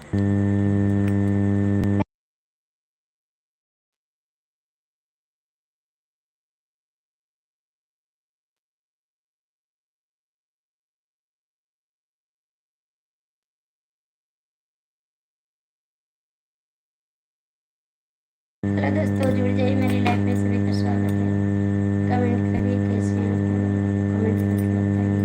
Hello दोस्तों, जुड़ जाइए मेरी लाइफ में, सभी का स्वागत है। कमेंट करिए कैसे हैं आप लोग, कमेंट करके बताइए।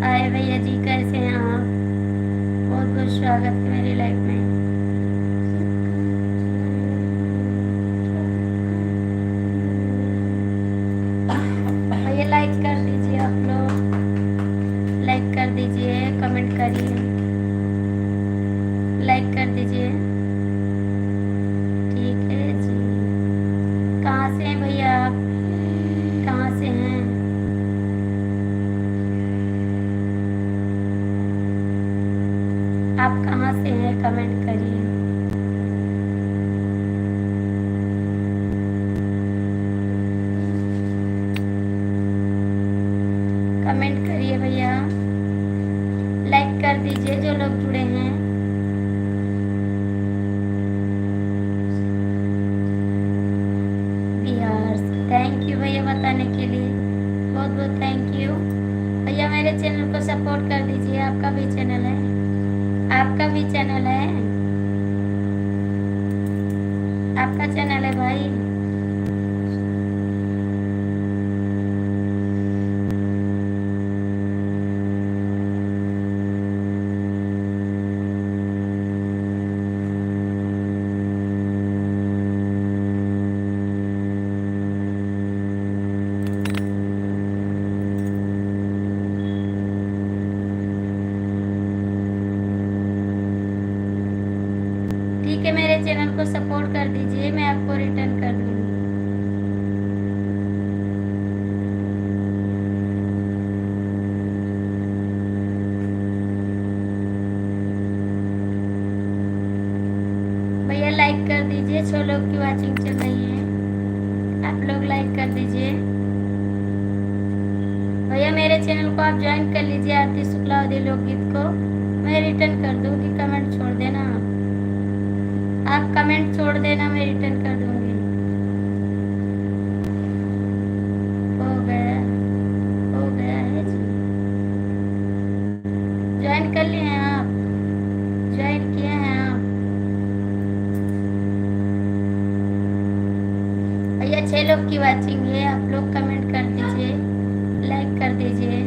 हाय भैया जी, कैसे हैं आप? बहुत बहुत स्वागत है मेरी लाइफ में। भैया लाइक कर दीजिए, आप लोग लाइक कर दीजिए, कमेंट करिए, लाइक कर दीजिए। ठीक है जी। कहाँ से हैं भैया आप? कहाँ से हैं? आप कहाँ से हैं? कमेंट करिए। कमेंट करिए भैया, लाइक कर दीजिए जो लोग जुड़े हैं। बिहार से, थैंक यू भैया बताने के लिए, बहुत बहुत थैंक यू। भैया मेरे चैनल को सपोर्ट कर दीजिए, आपका भी चैनल है, आपका भी चैनल है, आपका चैनल है भाई। ठीक है, मेरे चैनल को सपोर्ट कर दीजिए, मैं आपको रिटर्न कर दूंगी। भैया लाइक कर दीजिए, 6 लोग की वाचिंग चल रही है, आप लोग लाइक कर दीजिए। भैया मेरे चैनल को आप ज्वाइन कर लीजिए, आरती शुक्लावधी लोकगीत को मैं रिटर्न कर दूंगी। कमेंट छोड़ देना, आप कमेंट छोड़ देना, मैं रिटर्न कर दूंगी। हो गया, हो गया है जी। ज्वाइन कर लिए हैं आप? ज्वाइन किए हैं आप? भैया 6 लोग की वाचिंग है, आप लोग कमेंट कर दीजिए, लाइक कर दीजिए।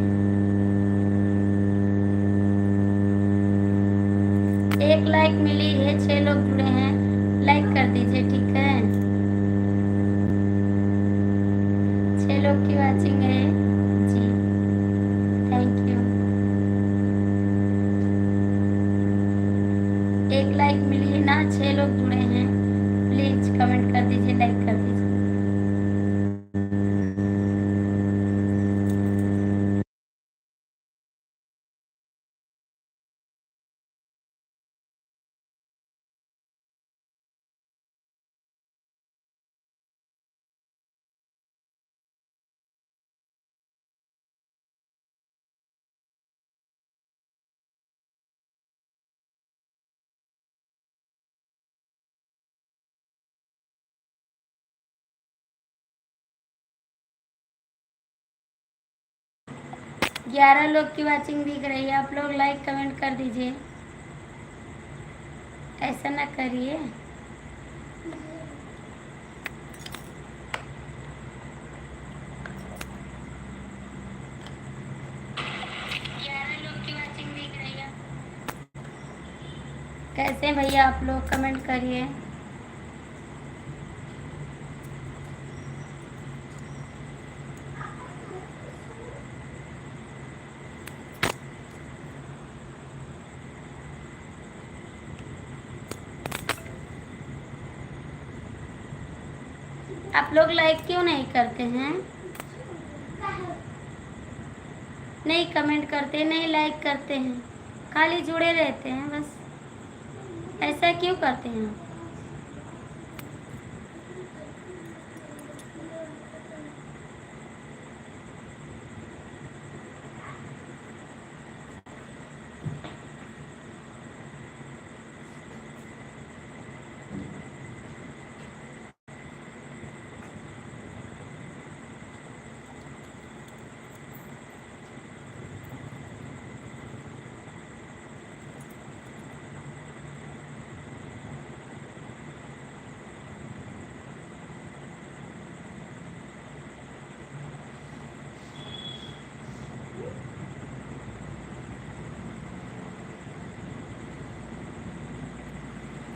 एक लाइक मिली है, 6 लोग जुड़े हैं, लाइक कर दीजिए, ठीक है। 6 लोग की वाचिंग है जी, थैंक यू। एक लाइक मिली है ना, 6 लोग जुड़े हैं, प्लीज कमेंट कर दीजिए, लाइक कर दीजिए। 11 लोग की वाचिंग दिख रही है। आप लोग लाइक कमेंट कर दीजिए, ऐसा ना करिए। कैसे हैं भैया आप लोग, कमेंट करिए। आप लोग लाइक क्यों नहीं करते हैं? नहीं कमेंट करते, नहीं लाइक करते हैं, खाली जुड़े रहते हैं बस। ऐसा क्यों करते हैं आप?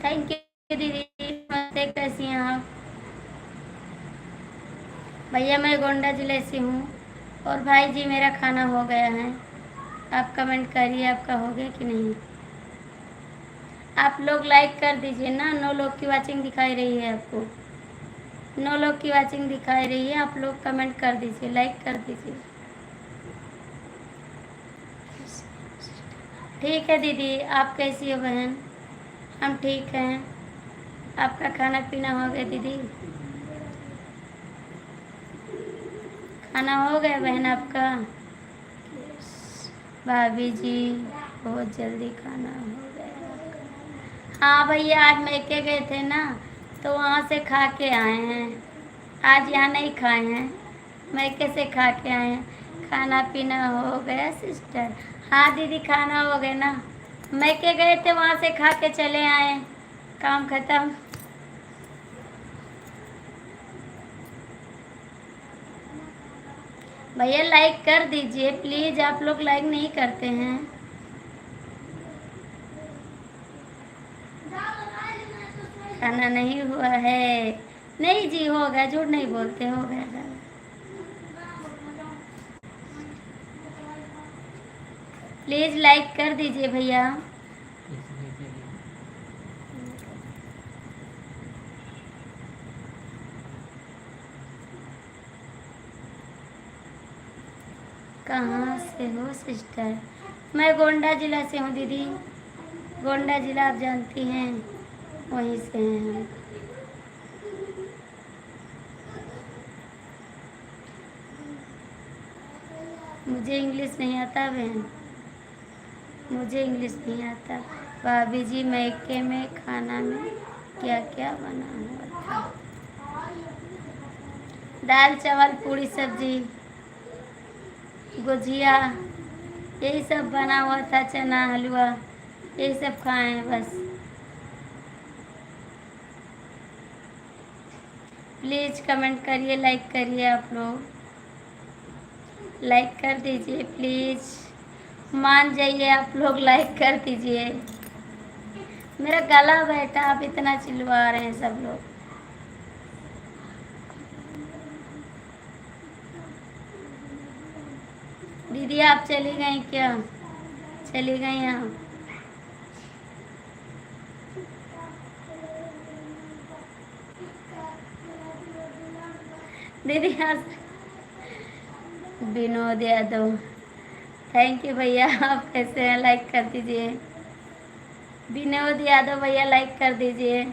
थैंक यू दीदी, नमस्ते, कैसी हैं आप? भैया मैं गोंडा जिले से हूँ। और भाई जी मेरा खाना हो गया है। आप कमेंट करिए आपका हो गया कि नहीं। आप लोग लाइक कर दीजिए ना। 9 लोग की वाचिंग दिखाई रही है आपको, 9 लोग की वाचिंग दिखाई रही है। आप लोग कमेंट कर दीजिए, लाइक कर दीजिए। ठीक है दीदी, आप कैसी हो बहन? हम ठीक हैं। आपका खाना पीना हो गया दीदी? खाना हो गया बहन आपका? भाभी जी बहुत जल्दी खाना हो गया आपका। हाँ भैया, आज मैके गए थे ना, तो वहाँ से खा के आए हैं। आज यहाँ नहीं खाए हैं, मैके से खा के आए हैं। खाना पीना हो गया सिस्टर? हाँ दीदी, खाना हो गया ना, मैके गए थे वहाँ से खा के चले आए। काम खत्म। भैया लाइक कर दीजिए प्लीज़, आप लोग लाइक नहीं करते हैं। खाना नहीं हुआ है? नहीं जी, होगा, झूठ नहीं बोलते, हो गया खाना। प्लीज़ लाइक कर दीजिए भैया। कहाँ से हो सिस्टर? मैं गोंडा जिला से हूँ दीदी। गोंडा जिला आप जानती हैं, वहीं से हैं हम। मुझे इंग्लिश नहीं आता बहन, मुझे इंग्लिश नहीं आता। भाभी जी मैके में खाना में क्या क्या बना हुआ था? दाल चावल पूरी सब्जी गुजिया, यही सब बना हुआ था, चना हलवा, यही सब खाए हैं बस। प्लीज़ कमेंट करिए, लाइक करिए। आप लोग लाइक कर दीजिए प्लीज़, मान जाइए आप लोग, लाइक कर दीजिए। मेरा गला बैठा, आप इतना चिल्ला रहे हैं सब लोग। दीदी आप चली गई क्या? चली गई आप? दीदी आज विनोद यादव, थैंक यू भैया, आप कैसे हैं? लाइक कर दीजिए। विनोद यादव भैया लाइक कर दीजिए।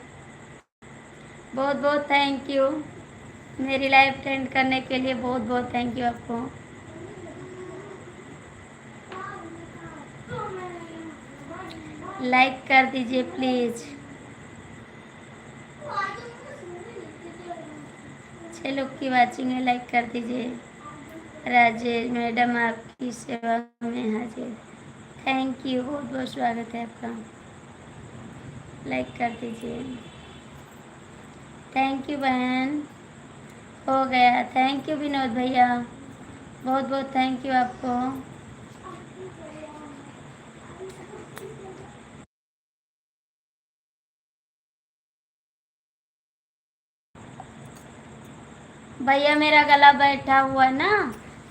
बहुत बहुत थैंक यू, मेरी लाइफ अटेंड करने के लिए बहुत बहुत थैंक यू आपको। लाइक कर दीजिए प्लीज़। 6 लोग की वाचिंग है, लाइक कर दीजिए। राजेश मैडम आपकी सेवा में हाजिर। थैंक यू, बहुत बहुत स्वागत है आपका। लाइक कर दीजिए। थैंक यू बहन, हो गया। थैंक यू विनोद भैया, बहुत बहुत थैंक यू आपको। भैया मेरा गला बैठा हुआ ना,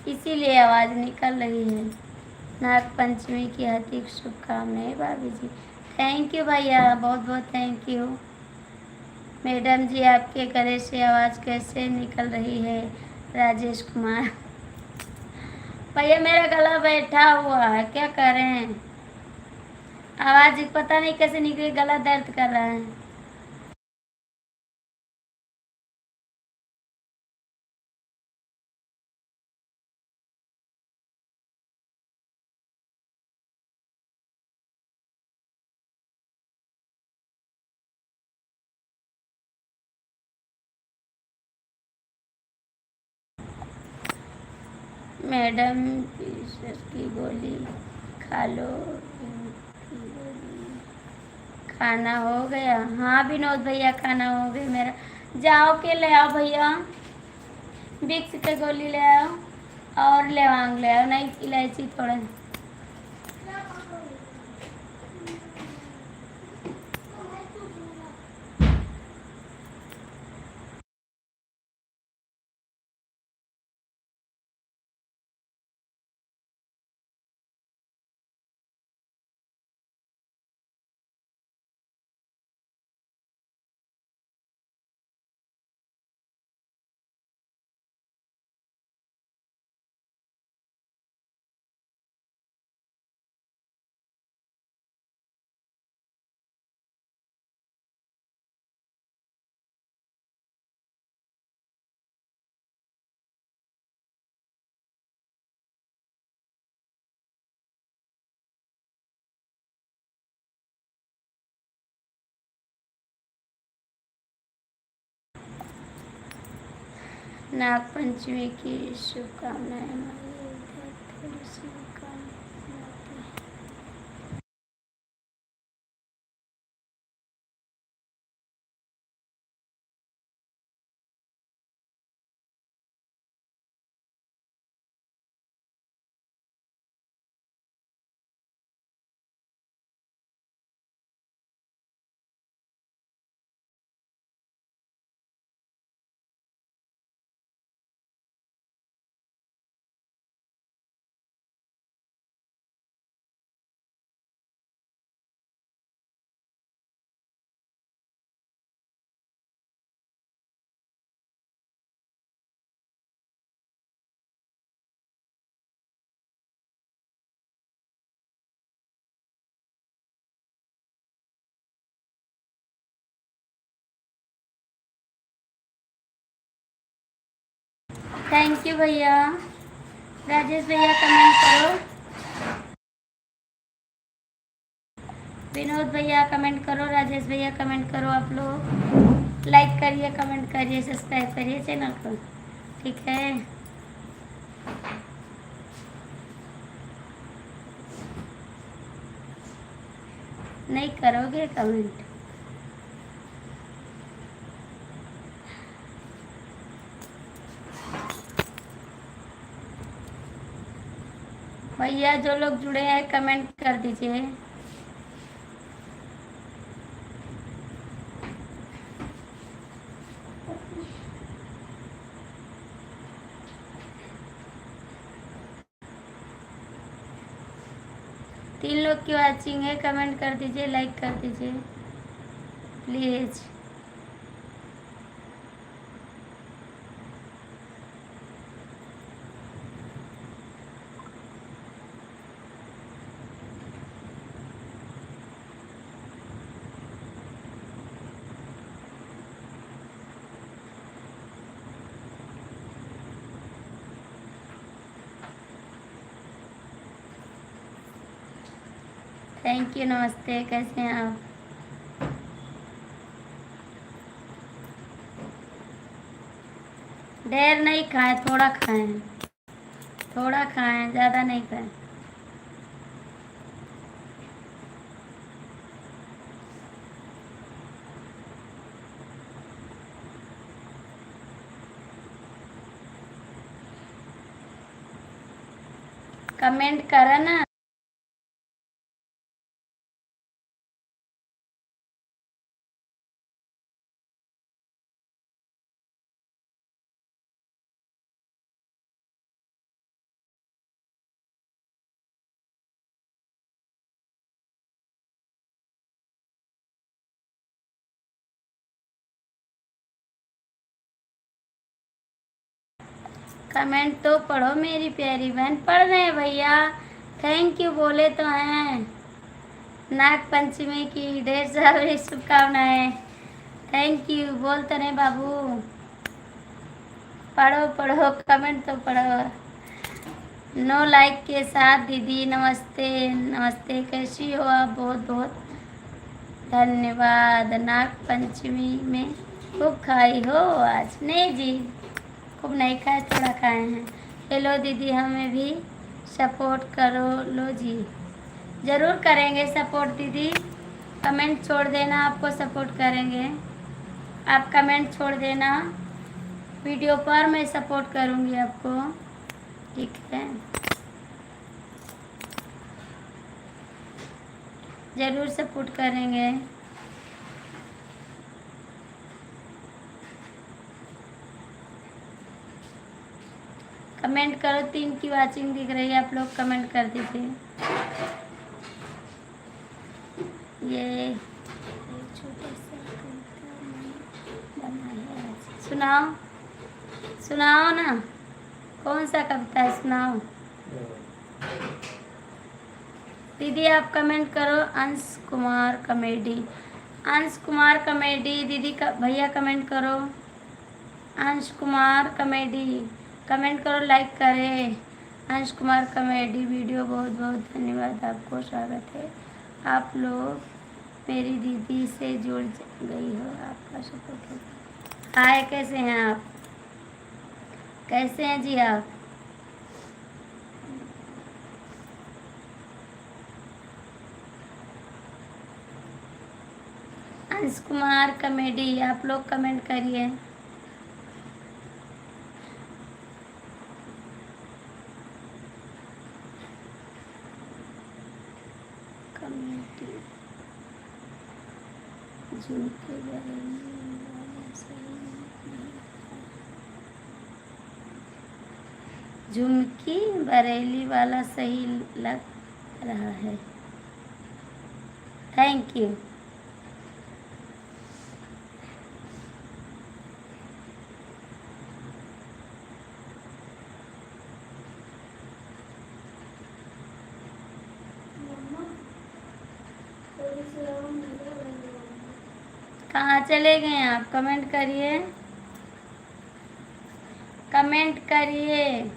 इसीलिए आवाज़ निकल रही है। नाग पंचमी की हार्दिक शुभकामनाएं भाभी जी। थैंक यू भैया, बहुत बहुत थैंक यू। मैडम जी आपके गले से आवाज़ कैसे निकल रही है? राजेश कुमार भैया मेरा गला बैठा हुआ है, क्या करें? आवाज़ पता नहीं कैसे निकली, गला दर्द कर रहा है। मैडम विषर की गोली खा लो। खाना हो गया? हाँ विनोद भैया खाना हो गया मेरा। जाओ के ले आओ भैया, विक्स के गोली ले आओ और लौंग ले आओ, नहीं इलायची थोड़ा। नाग पंचमी की शुभकामनाएं। थोड़ी सी काम थैंक यू भैया। राजेश भैया कमेंट करो, विनोद भैया कमेंट करो, राजेश भैया कमेंट करो। आप लोग लाइक करिए, कमेंट करिए, सब्सक्राइब करिए चैनल को, ठीक है? नहीं करोगे कमेंट? भैया जो लोग जुड़े हैं कमेंट कर दीजिए। तीन लोग की वॉचिंग है, कमेंट कर दीजिए, लाइक कर दीजिए प्लीज़। थैंक यू, नमस्ते, कैसे हैं आप? ढेर नहीं खाएं, थोड़ा खाएं। थोड़ा खाएं, ज़्यादा नहीं खाएं। कमेंट करा ना। कमेंट तो पढ़ो मेरी प्यारी बहन। पढ़ रहे हैं भैया, थैंक यू बोले तो हैं। नाग पंचमी की ढेर सारी शुभकामनाएं। थैंक यू बोलते रहे बाबू। पढ़ो पढ़ो, कमेंट तो पढ़ो। नो लाइक के साथ दीदी नमस्ते नमस्ते, कैसी हो आप? बहुत बहुत धन्यवाद। नाग पंचमी में खूब खाई हो आज? नहीं जी, खूब नहीं खाए, थोड़ा खाए हैं। हेलो दीदी, हमें भी सपोर्ट करो। लो जी, ज़रूर करेंगे सपोर्ट दीदी। कमेंट छोड़ देना, आपको सपोर्ट करेंगे। आप कमेंट छोड़ देना, वीडियो पर मैं सपोर्ट करूँगी आपको, ठीक है? ज़रूर सपोर्ट करेंगे। कमेंट करो, 3 की वाचिंग दिख रही है, आप लोग कमेंट कर दीजिए। ये छोटा सा कविता मैंने बनाया है, सुनाओ सुनाओ ना। कौन सा कविता है, सुनाओ दीदी। आप कमेंट करो, अंश कुमार कॉमेडी। अंश कुमार कॉमेडी दीदी का भैया कमेंट करो। अंश कुमार कॉमेडी कमेंट करो, लाइक करें। अंश कुमार कॉमेडी वीडियो, बहुत बहुत धन्यवाद, आपको स्वागत है। आप लोग मेरी दीदी से जुड़ गई हो, आपका सपोर्ट है। हाय, कैसे हैं आप? कैसे हैं जी आप? अंश कुमार कॉमेडी, आप लोग कमेंट करिए। कॉमेडी झुमके झुमकी बरेली वाला सही लग रहा है। Thank you. कहाँ चले गए आप? कमेंट करिए, कमेंट करिए।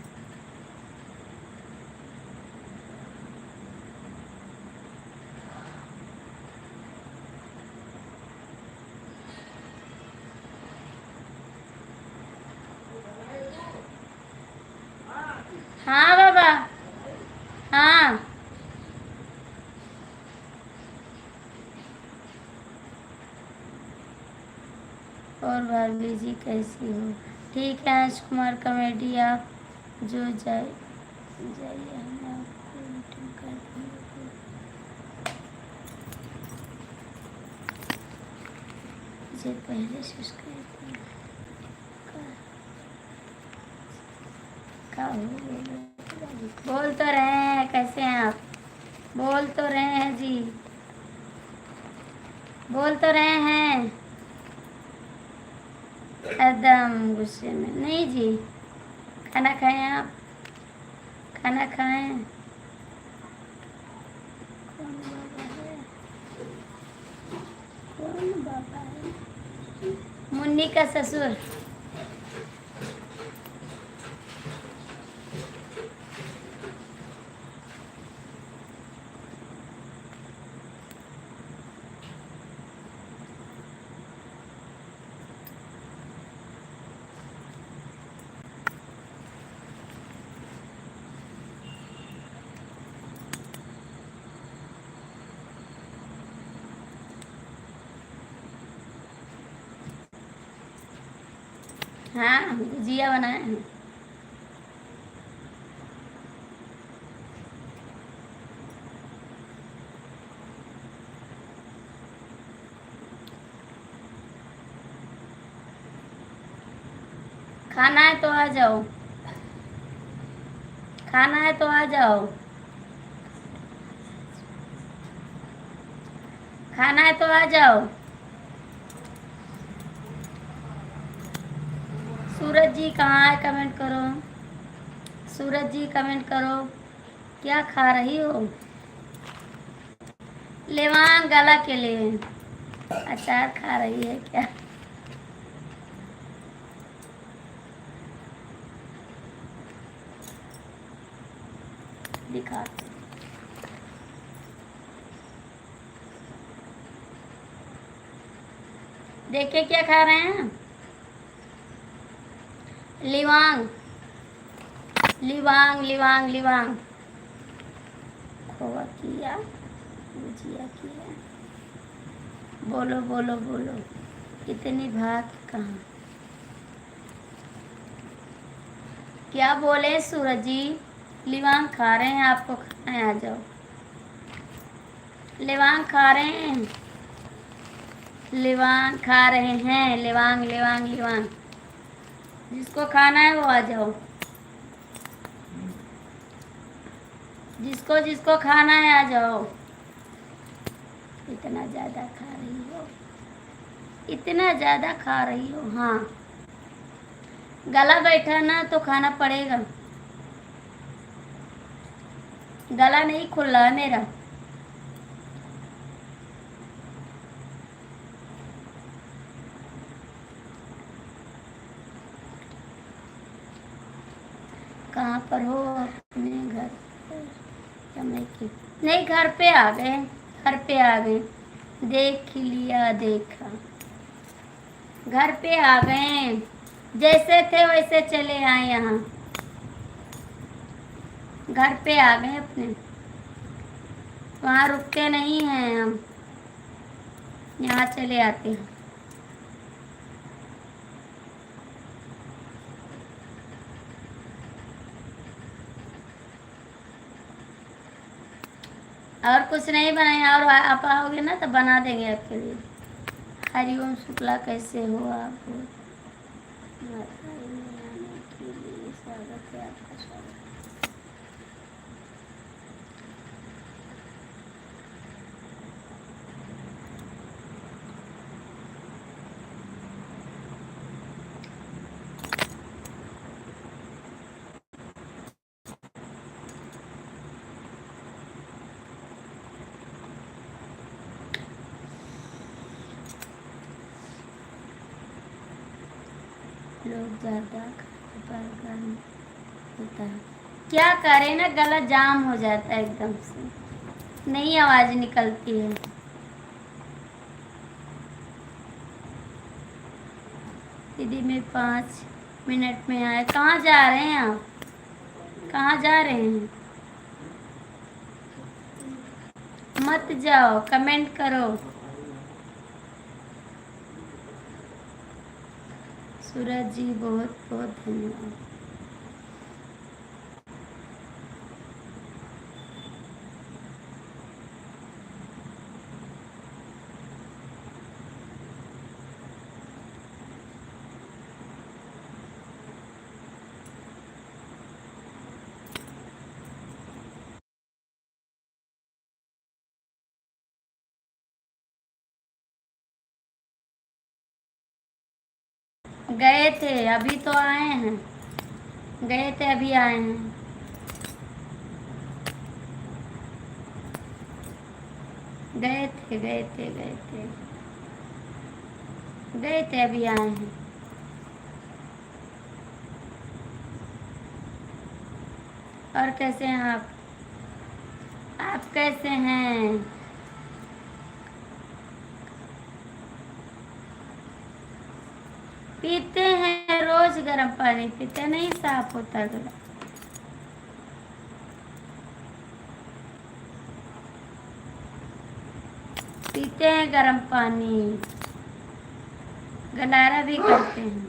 हाँ बाबा, हाँ। और भाभी जी कैसी हो? ठीक है अंश कुमार कॉमेडी, आप जो जाइए, हम आपको मीटिंग कर देंगे। मुझे पहले सब्सक्राइब का बोल तो रहे हैं, कैसे हैं आप? बोल तो रहे हैं जी, बोल तो रहे हैं। एकदम गुस्से में नहीं जी। खाना खाएं आप, खाना खाएं। कौन बाबा है? कौन बाबा है? मुन्नी का ससुर। हाँ गुजिया बनाए हैं। खाना है तो आ जाओ, खाना है तो आ जाओ, खाना है तो आ जाओ। सूरज जी कहाँ है, कमेंट करो। सूरज जी कमेंट करो, क्या खा रही हो? लेवांग गला के लिए अचार खा रही है क्या? दिखा, देखिए क्या खा रहे हैं। लिवांग, लिवांग लिवांग लिवांग। खोआ किया, भुजिया किया। बोलो बोलो बोलो, इतनी भात कहाँ? क्या बोले सूरज जी? लिवांग खा रहे हैं, आपको खाना है आ जाओ। लिवांग खा रहे हैं, लिवांग खा रहे हैं, लिवांग लिवांग लिवांग। जिसको खाना है वो आ जाओ, जिसको जिसको खाना है आ जाओ। इतना ज़्यादा खा रही हो, इतना ज़्यादा खा रही हो। हाँ, गला बैठा ना तो खाना पड़ेगा। गला नहीं खुल रहा है मेरा। कहाँ पर हो? अपने घर पर या मैं की? नहीं, घर पे आ गए, घर पे आ गए। देख लिया, देखा, घर पे आ गए। जैसे थे वैसे चले आए यहाँ, घर पे आ गए अपने। वहाँ रुकते नहीं हैं हम, यहाँ चले आते हैं। और कुछ नहीं बनाए, और आप आओगे ना तो बना देंगे आपके लिए। हरिओम शुक्ला, कैसे हो आप? माताजी में आने के लिए स्वागत है आपका, स्वागत। लोग ज़्यादा खाने पर गर्म होता है, क्या करें ना, गला जाम हो जाता है एकदम से, नहीं आवाज़ निकलती है। दीदी मैं 5 मिनट में आए। कहाँ जा रहे हैं आप? कहाँ जा रहे हैं? मत जाओ, कमेंट करो। सूरज जी बहुत बहुत धन्यवाद। गए थे अभी तो आए हैं, गए थे अभी आए हैं। गए थे गए थे गए थे गए थे अभी आए हैं। और कैसे हैं आप? आप कैसे हैं? पीते हैं रोज गर्म पानी पीते, नहीं साफ होता गला। पीते हैं गर्म पानी, गलारा भी करते हैं।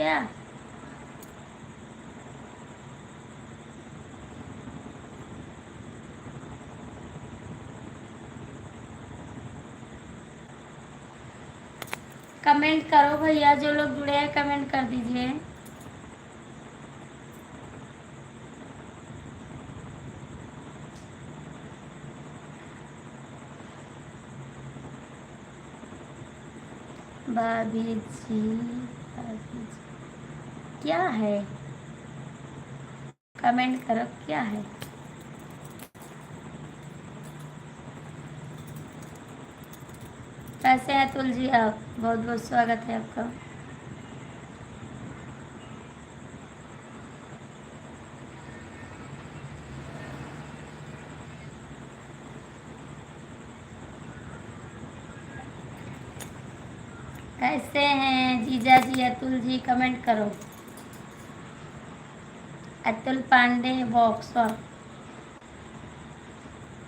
गया। कमेंट करो भैया, जो लोग जुड़े हैं कमेंट कर दीजिए। भाभी जी, भाभी जी क्या है, कमेंट करो क्या है। कैसे हैं तुलसी आप, बहुत बहुत स्वागत है आपका। कैसे हैं जीजा जी, अतुल जी कमेंट करो। अतुल पांडे बॉक्सर,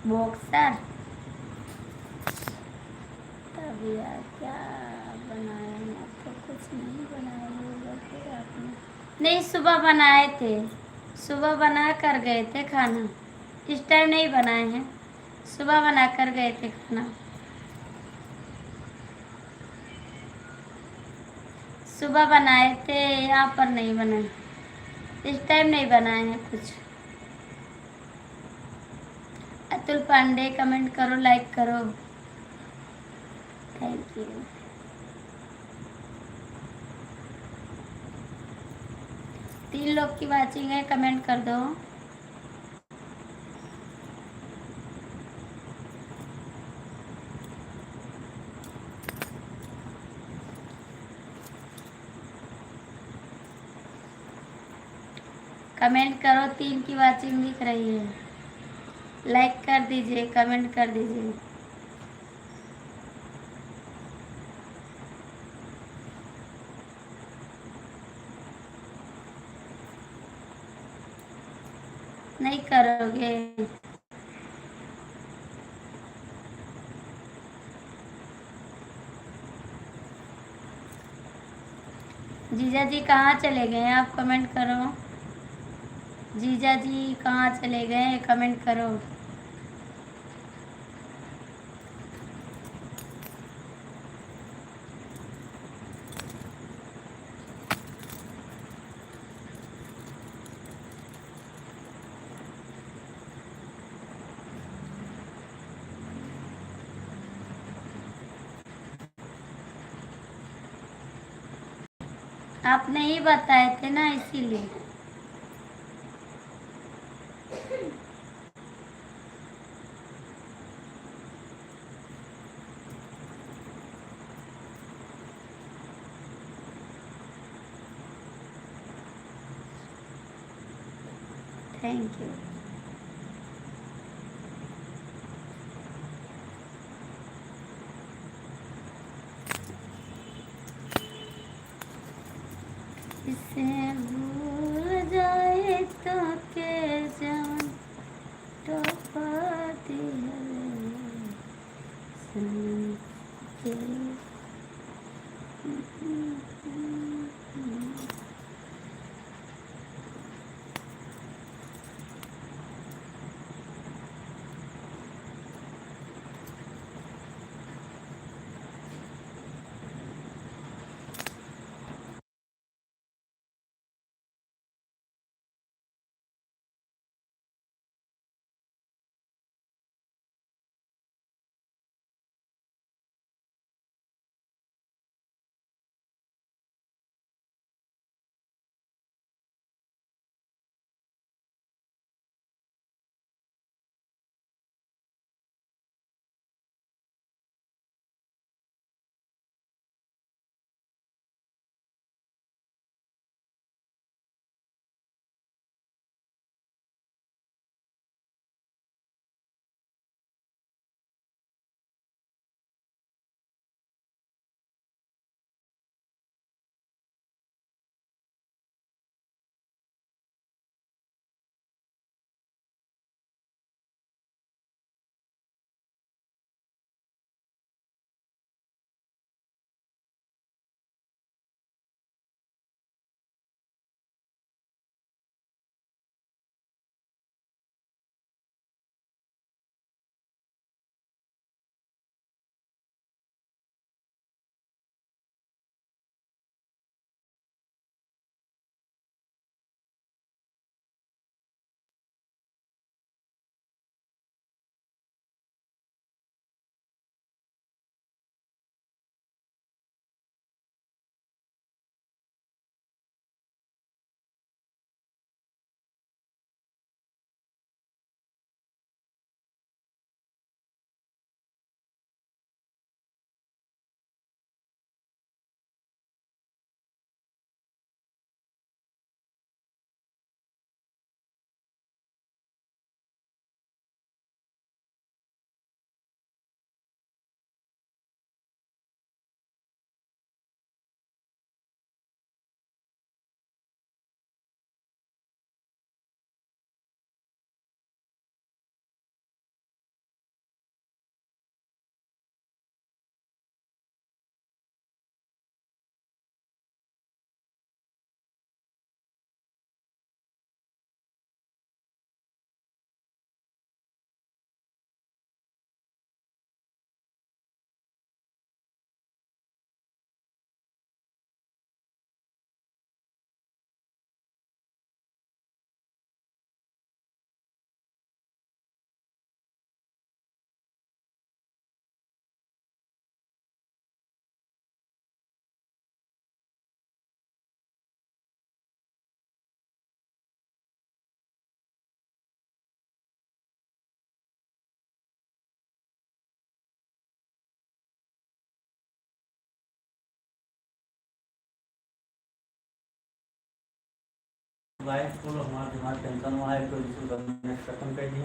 बॉक्सर तभी यार क्या बनाया है, तो कुछ नहीं बनाया होगा फिर आपने। नहीं, सुबह बनाए थे, सुबह बना कर गए थे खाना, इस टाइम नहीं बनाए हैं, सुबह बना कर गए थे खाना। सुबह बनाए थे, यहाँ पर नहीं बनाए, इस टाइम नहीं बनाए हैं कुछ। अतुल पांडे कमेंट करो, लाइक करो, थैंक यू। 3 लोग की वाचिंग है, कमेंट कर दो। कमेंट करो, 3 की वाचिंग दिख रही है, लाइक कर दीजिए, कमेंट कर दीजिए। नहीं करोगे? जीजा जी कहाँ चले गए आप, कमेंट करो। जीजा जी कहाँ चले गए, कमेंट करो। आप नहीं बताए थे ना, इसीलिए। Thank you. इसे भूल जाए तो के जान तो पाती है सनम के।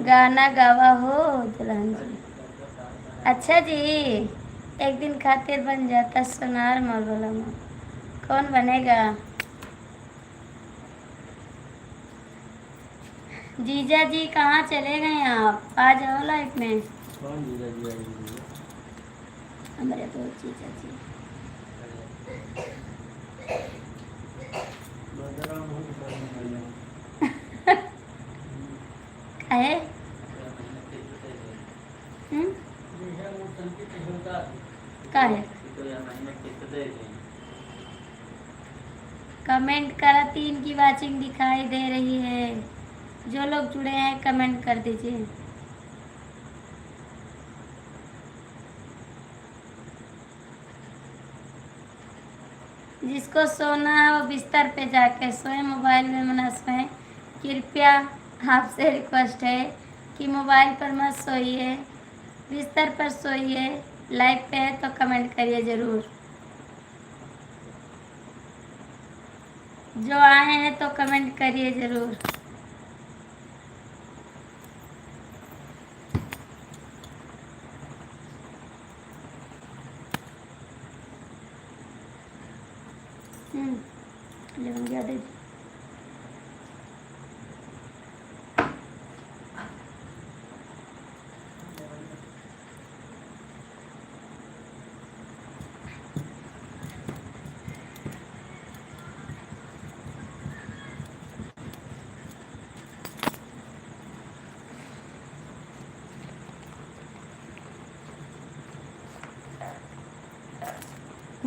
गाना गावा हो दुल्हन जी। अच्छा जी, एक दिन खातिर बन जाता सोनार मरवाला माँ, कौन बनेगा? जीजा जी कहाँ चले गए आप? आ जाओ लाइफ में। कौन जीजा जी आई? हमारे दो जीजा जी। काहे? काहे? कमेंट करा, 3 की वाचिंग दिखाई दे रही है। जो लोग जुड़े हैं कमेंट कर दीजिए। जिसको सोना है वो बिस्तर पे जाके सोए, मोबाइल में मना सोए। कृपया आपसे रिक्वेस्ट है कि मोबाइल पर मत सोइए, बिस्तर पर सोइए। लाइव पे है तो कमेंट करिए ज़रूर। जो आए हैं तो कमेंट करिए ज़रूर। लवंगिया दे दी।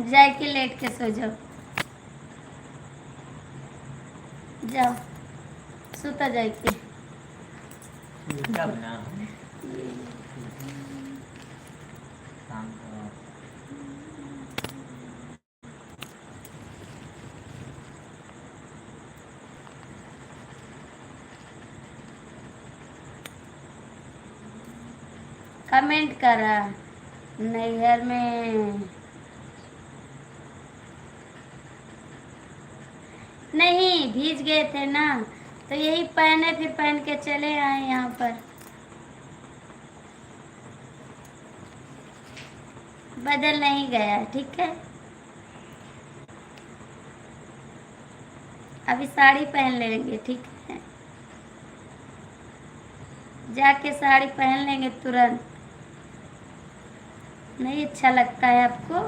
जाके लेट के सो जाओ, जाओ सुता जाके। क्या बना? कमेंट करा नैहर में नहीं, भीज गए थे ना तो यही पहने, फिर पहन के चले आए यहाँ पर। बदल नहीं गया, ठीक है। अभी साड़ी पहन लेंगे, ठीक है। जाके साड़ी पहन लेंगे तुरंत। नहीं अच्छा लगता है आपको?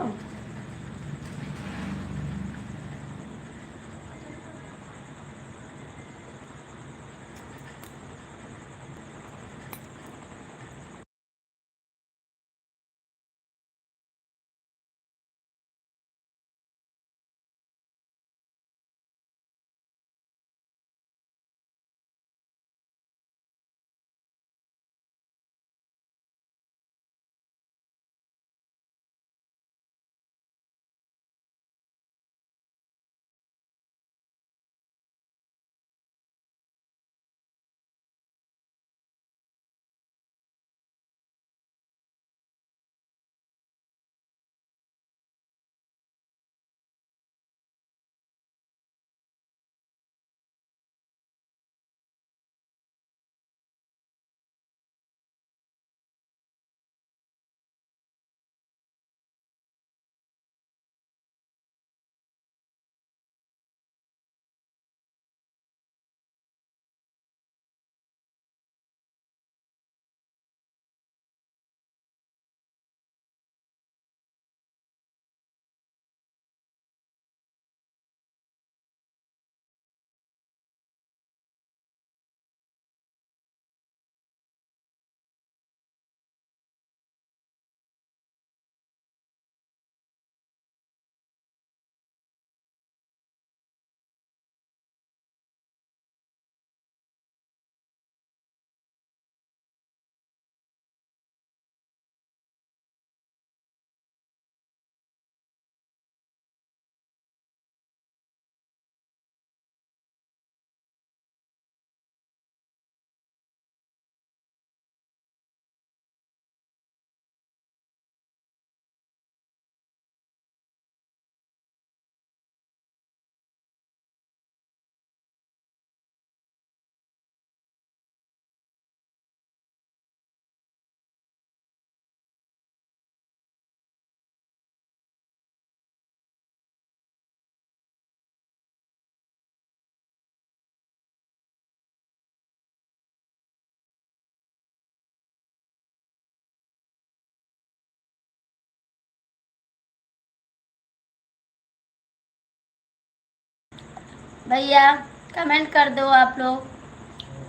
भैया कमेंट कर दो आप लोग।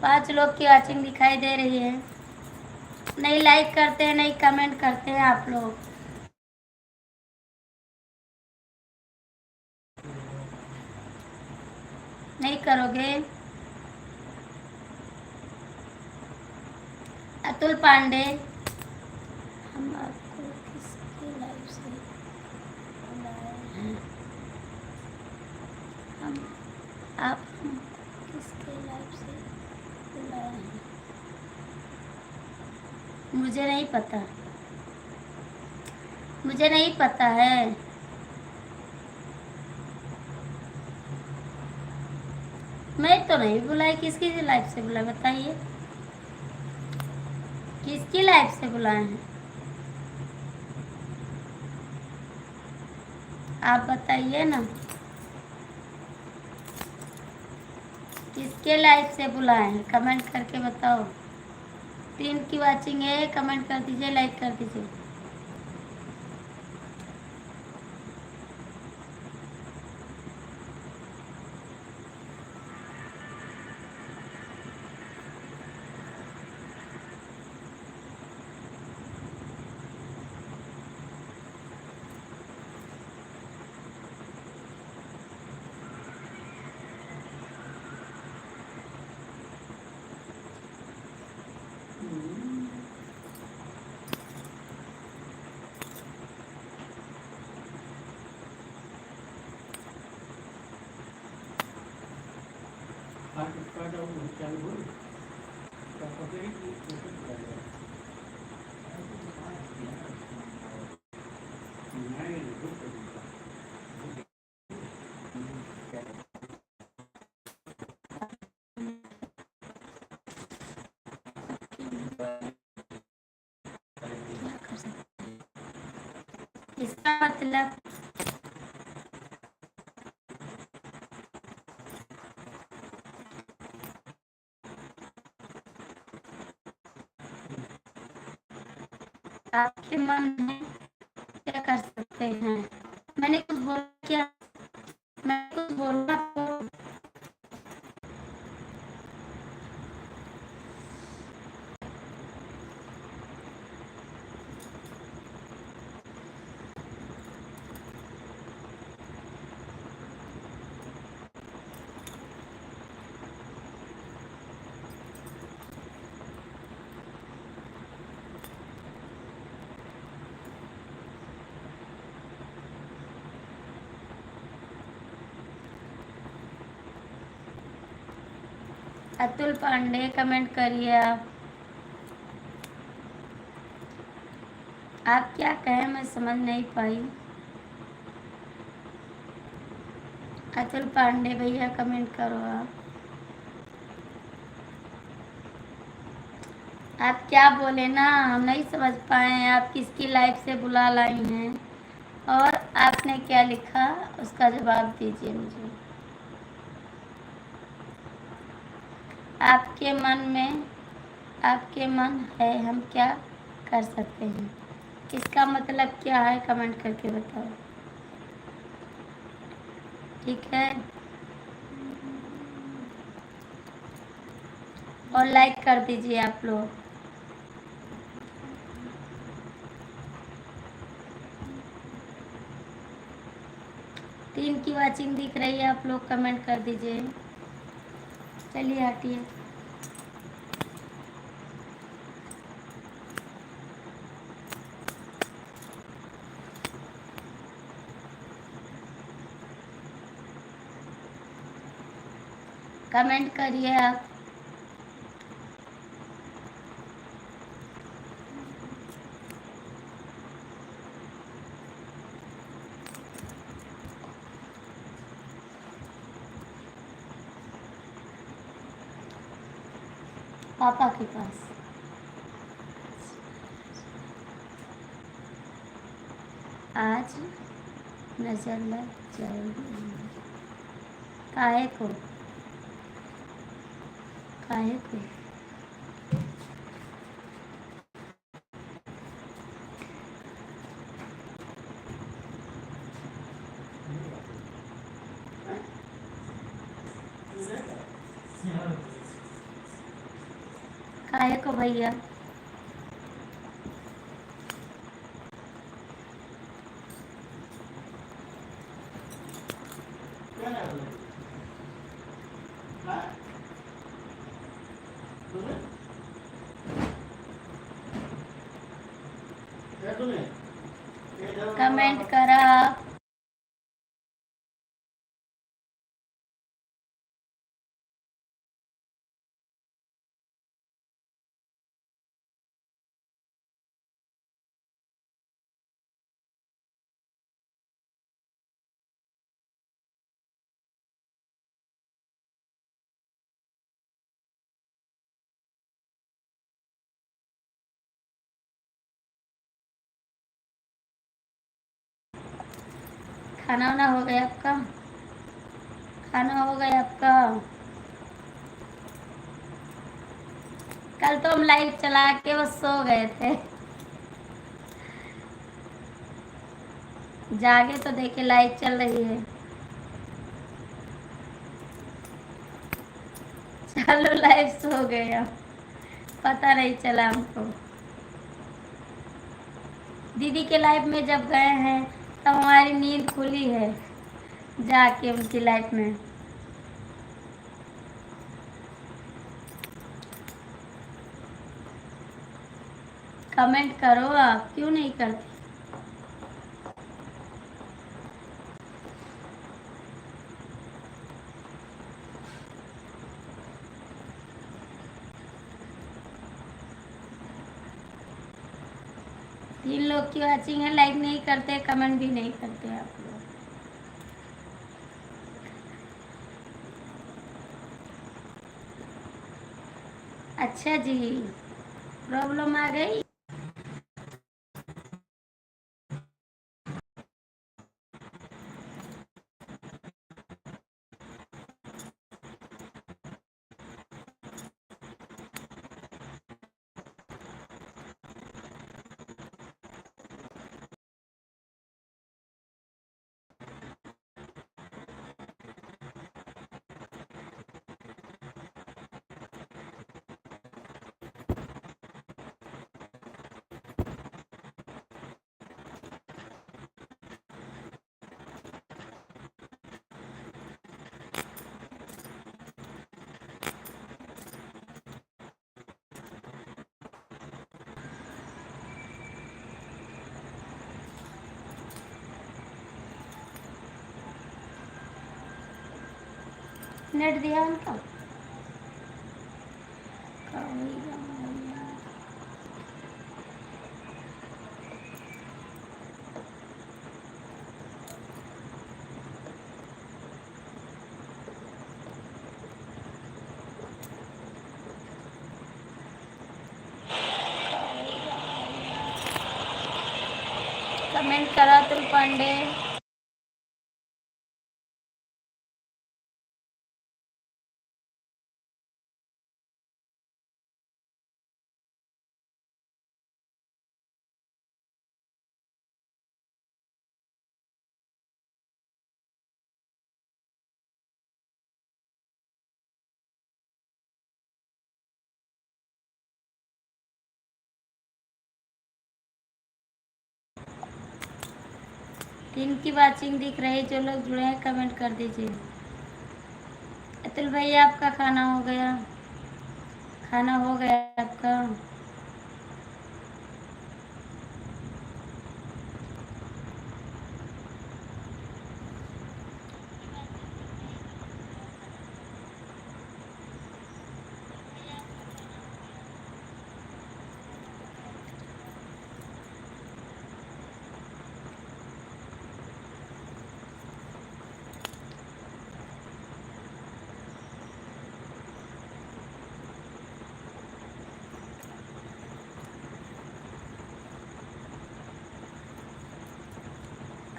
5 लोग की वॉचिंग दिखाई दे रही है। नहीं लाइक करते हैं, नहीं कमेंट करते हैं आप लोग। नहीं करोगे। अतुल पांडे, हम आपको किसकी लाइफ से बुलाए हैं? हम आप हमको किसके लाइफ से बुलाए हैं? मुझे नहीं पता, मुझे नहीं पता है। मैं तो नहीं बुलाई, किसकी लाइफ से बुलाए बताइए, किसकी लाइफ से बुलाए हैं आप बताइए ना, किसके लाइफ से बुलाए हैं कमेंट करके बताओ। 3 की वॉचिंग है, कमेंट कर दीजिए, लाइक कर दीजिए। क्या कर सकते हैं? इसका मतलब आपके मन में क्या कर सकते हैं? मैंने कुछ बोला क्या? मैं कुछ बोला तो अतुल पांडे कमेंट करिए आप क्या कहें मैं समझ नहीं पाई। अतुल पांडे भैया कमेंट करो आप क्या बोले ना, हम नहीं समझ पाए आप किसकी लाइफ से बुला लाई हैं और आपने क्या लिखा उसका जवाब दीजिए मुझे। आपके मन में, आपके मन है हम क्या कर सकते हैं, इसका मतलब क्या है कमेंट करके बताओ, ठीक है। और लाइक कर दीजिए आप लोग। तीन की वॉचिंग दिख रही है, आप लोग कमेंट कर दीजिए। चलिए हटिए। कमेंट करिए आप। पापा के पास आज नजर लग जाएगी। काहे को, काहे को? काहे को भैया? कमेंट करा। खाना वाना हो गया आपका? खाना हो गया आपका? कल तो हम लाइट चला के बस सो गए थे। जागे तो देखे लाइट चल रही है। चलो लाइव सो गए हम, पता नहीं चला हमको। दीदी के लाइफ में जब गए हैं तब हमारी नींद खुली है जाके उनकी लाइफ में। कमेंट करो, आप क्यों नहीं करते? तीन लोग की वॉचिंग है, लाइक नहीं करते, कमेंट भी नहीं करते आप लोग। अच्छा जी, प्रॉब्लम आ गई। नेट दिया उनका? कमेंट करा तुम पांडे। तीन की वॉचिंग दिख रही, जो लोग जुड़े हैं कमेंट कर दीजिए। अतुल भैया आपका खाना हो गया? खाना हो गया आपका?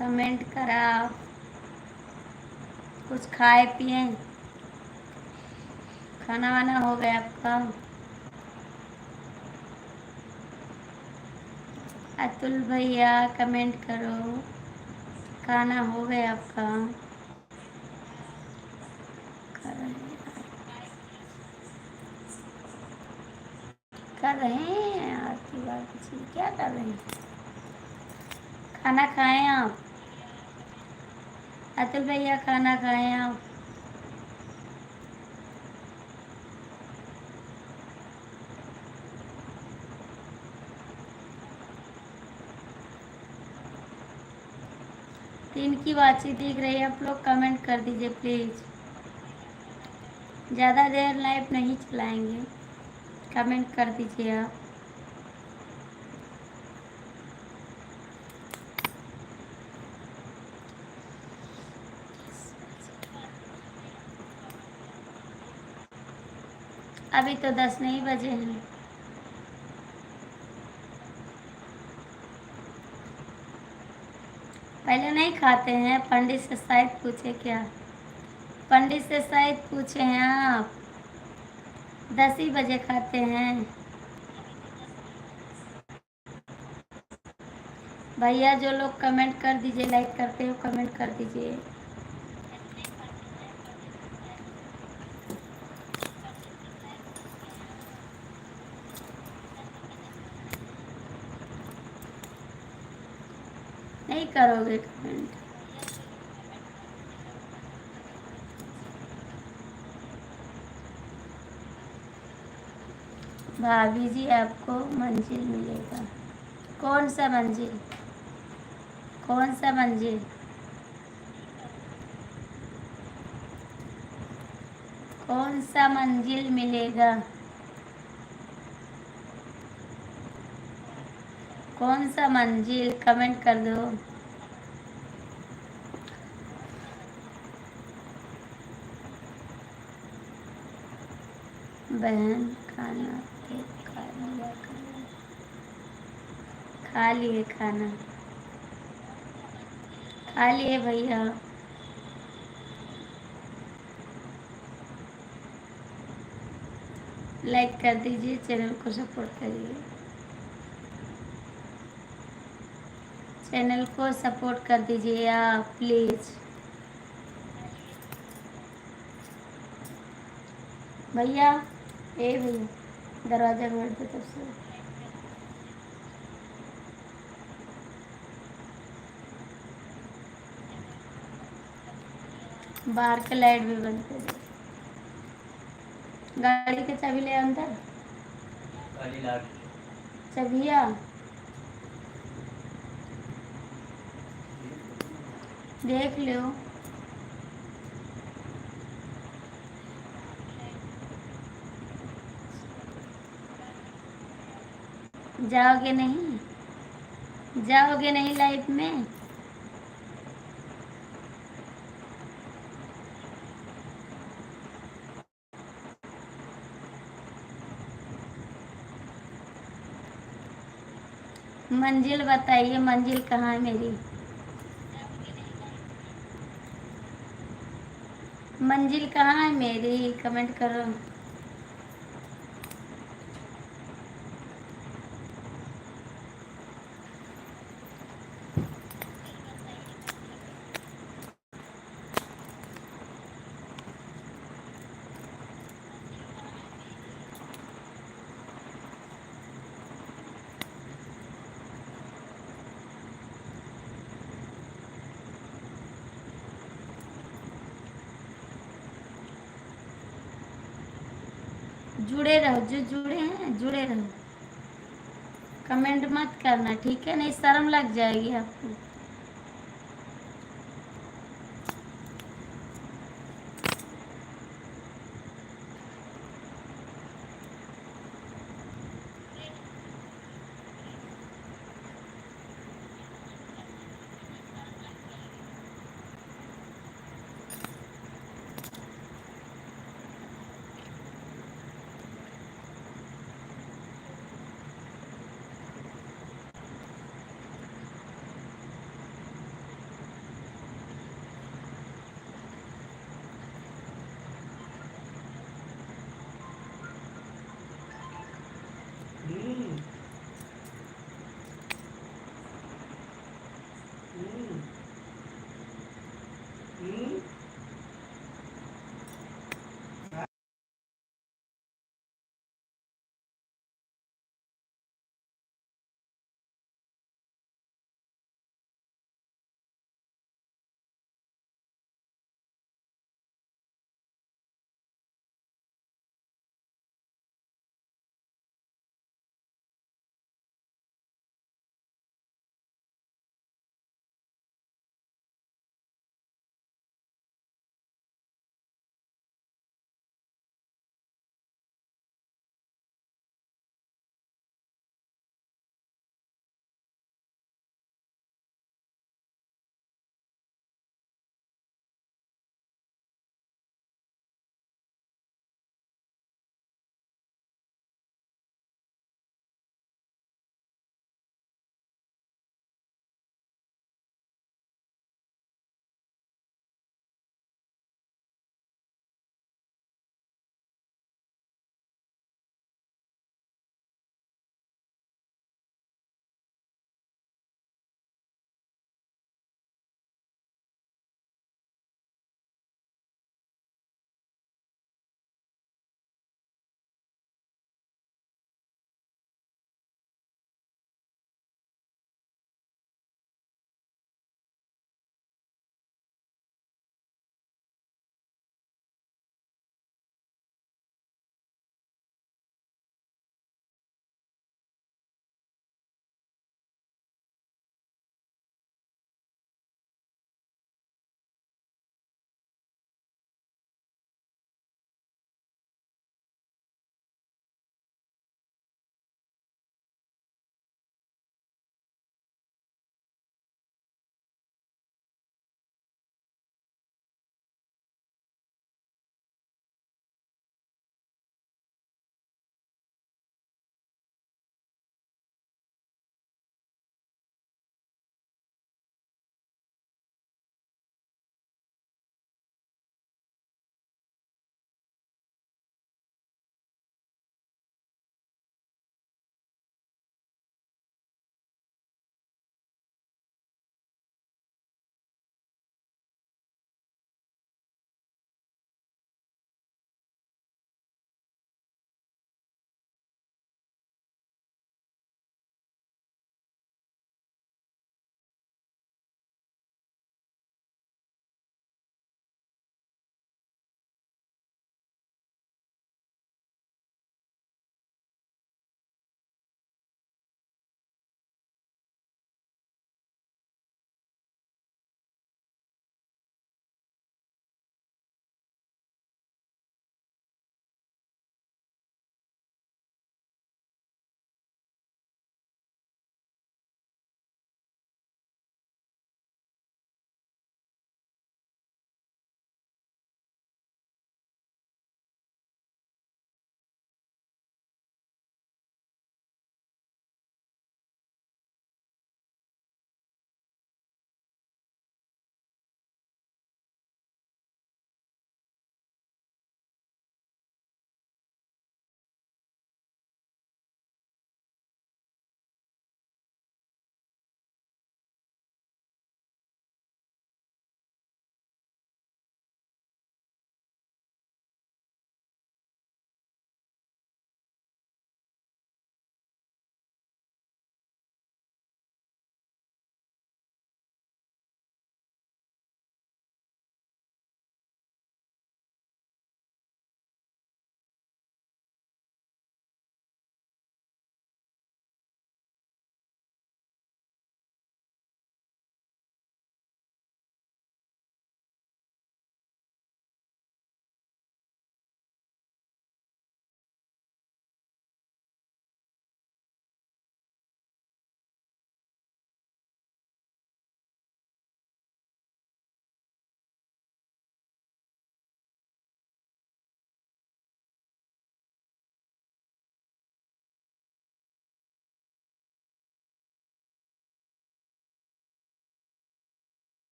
कमेंट करा, कुछ खाए पिए? खाना वाना हो गया आपका? अतुल भैया कमेंट करो, खाना हो गया आपका? कर रहे हैं आरती बाबू जी, क्या कर रहे हैं? खाना खाएं आप? अतुल भैया खाना खाएं आप? तीन की बातचीत दिख रही है, आप लोग कमेंट कर दीजिए प्लीज़। ज़्यादा देर लाइव नहीं चलाएंगे, कमेंट कर दीजिए आप। अभी तो 10 नहीं बजे हैं। पहले नहीं खाते हैं? पंडित से शायद पूछे क्या? पंडित से शायद पूछे हैं आप? 10 ही बजे खाते हैं भैया। जो लोग कमेंट कर दीजिए, लाइक करते हो कमेंट कर दीजिए। नहीं करोगे कमेंट? भाभी जी आपको मंजिल मिलेगा। कौन सा मंजिल? कौन सा मंजिल? कौन सा मंजिल मिलेगा? कौन सा मंजिल? कमेंट कर दो। बहन खाना तो खा लिया करो। खा लिए खाना? खा लिए भैया? लाइक कर दीजिए, चैनल को सपोर्ट करिए। चैनल को सपोर्ट कर दीजिए आप प्लीज़। भैया, ए भैया, दरवाज़ा खोल दो तब से। बाहर के लाइट भी बंद कर दो। गाड़ी के चाबी ले अंदर। काली लाल चबिया देख लो। जाओगे नहीं? जाओगे नहीं लाइफ में? मंजिल बताइए, मंजिल कहाँ है मेरी? मंजिल कहाँ है मेरी? कमेंट करो। जुड़े रहो, जो जुड़े हैं जुड़े रहो। कमेंट मत करना, ठीक है? नहीं शर्म लग जाएगी आपको।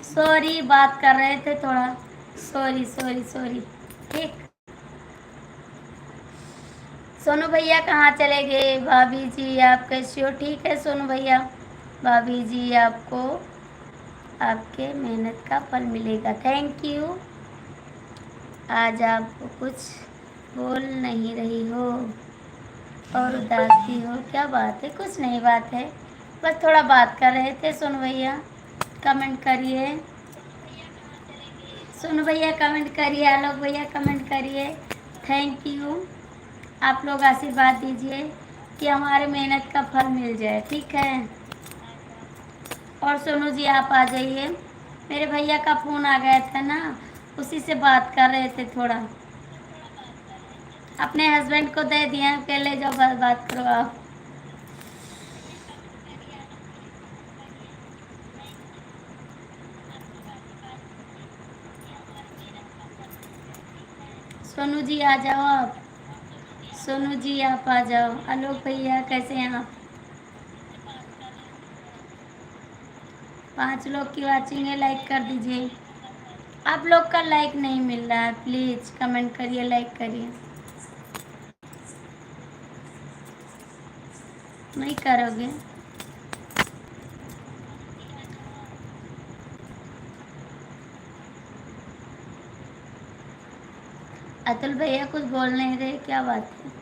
सॉरी, बात कर रहे थे थोड़ा। Sorry sorry sorry. ठीक। सोनू भैया कहाँ चले गए? भाभी जी आप कैसे हो? ठीक है सोनू भैया। भाभी जी आपको आपके मेहनत का फल मिलेगा। Thank you. आज आप कुछ बोल नहीं रही हो और उदासी हो, क्या बात है? कुछ नहीं बात है, बस थोड़ा बात कर रहे थे। सोनू भैया कमेंट करिए। सोनू भैया कमेंट करिए, आलोक भैया कमेंट करिए। Thank you. आप लोग आशीर्वाद दीजिए कि हमारे मेहनत का फल मिल जाए। ठीक है। और सोनू जी आप आ जाइए। मेरे भैया का फ़ोन आ गया था ना, उसी से बात कर रहे थे थोड़ा। अपने हस्बैंड को दे दिया कि ले जाओ, बात करो आप। सोनू जी आ जाओ आप। सोनू जी आप आ जाओ। आलोक भैया कैसे हैं आप? 5 लोग की वाचिंग है, लाइक कर दीजिए। आप लोग का लाइक नहीं मिल रहा है, प्लीज़ कमेंट करिए, लाइक करिए। नहीं करोगे? अतुल भैया कुछ बोल नहीं रहे, क्या बात है?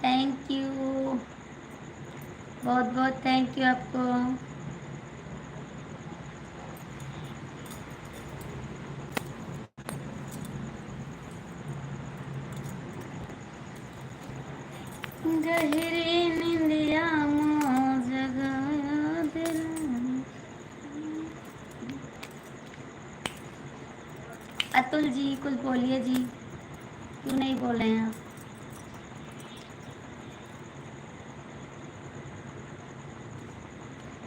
थैंक यू, बहुत बहुत थैंक यू आपको। गहरी निंदिया मोर जगाया दिल। अतुल जी कुछ बोलिए जी, क्यों नहीं बोल रहे हैं आप?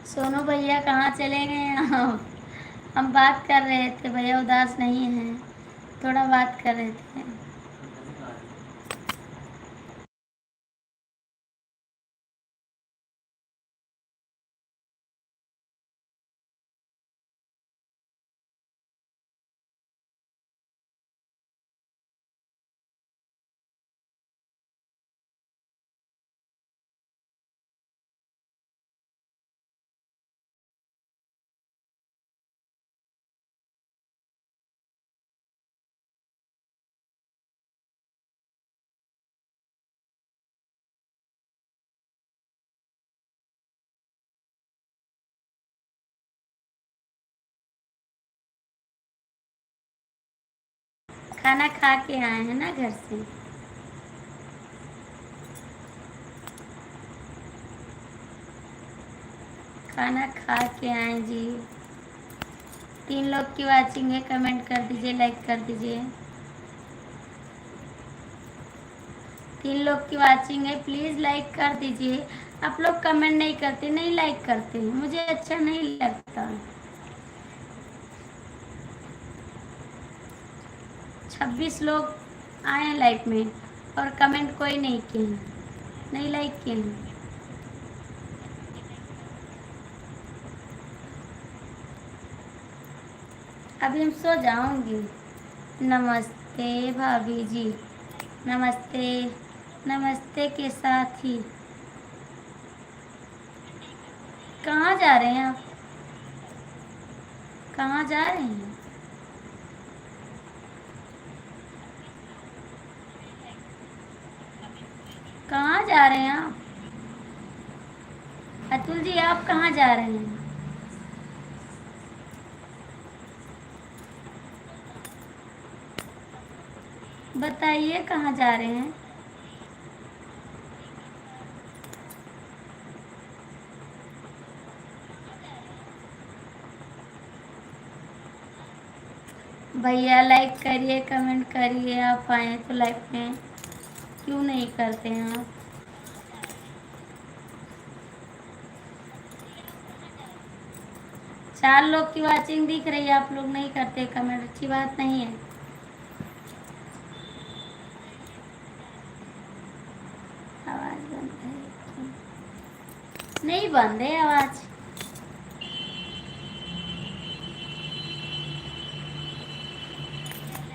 सोनू भैया कहाँ चले गए आप? हम बात कर रहे थे, भैया उदास नहीं हैं, थोड़ा बात कर रहे थे। खाना खा के आए हैं ना घर से। खाना खा के आए जी। 3 लोग की वाचिंग है, कमेंट कर दीजिए, लाइक कर दीजिए। 3 लोग की वाचिंग है, प्लीज़ लाइक कर दीजिए। आप लोग कमेंट नहीं करते, नहीं लाइक करते, मुझे अच्छा नहीं लगता। 26 लोग आए हैं लाइफ में और कमेंट कोई नहीं किए हैं, नहीं लाइक किए हैं। अभी हम सो जाऊंगी। नमस्ते भाभी जी। नमस्ते। नमस्ते के साथ ही। कहाँ जा रहे हैं आप? कहाँ जा रहे हैं? कहाँ जा रहे हैं आप? अतुल जी आप कहाँ जा रहे हैं? बताइए कहाँ जा रहे हैं? भैया लाइक करिए, कमेंट करिए। आप आए तो लाइफ में क्यों नहीं करते हैं आप? 4 लोग की वाचिंग दिख रही है, आप लोग नहीं करते कमेंट, अच्छी बात नहीं है। आवाज बंद है क्यों? नहीं बंद है आवाज,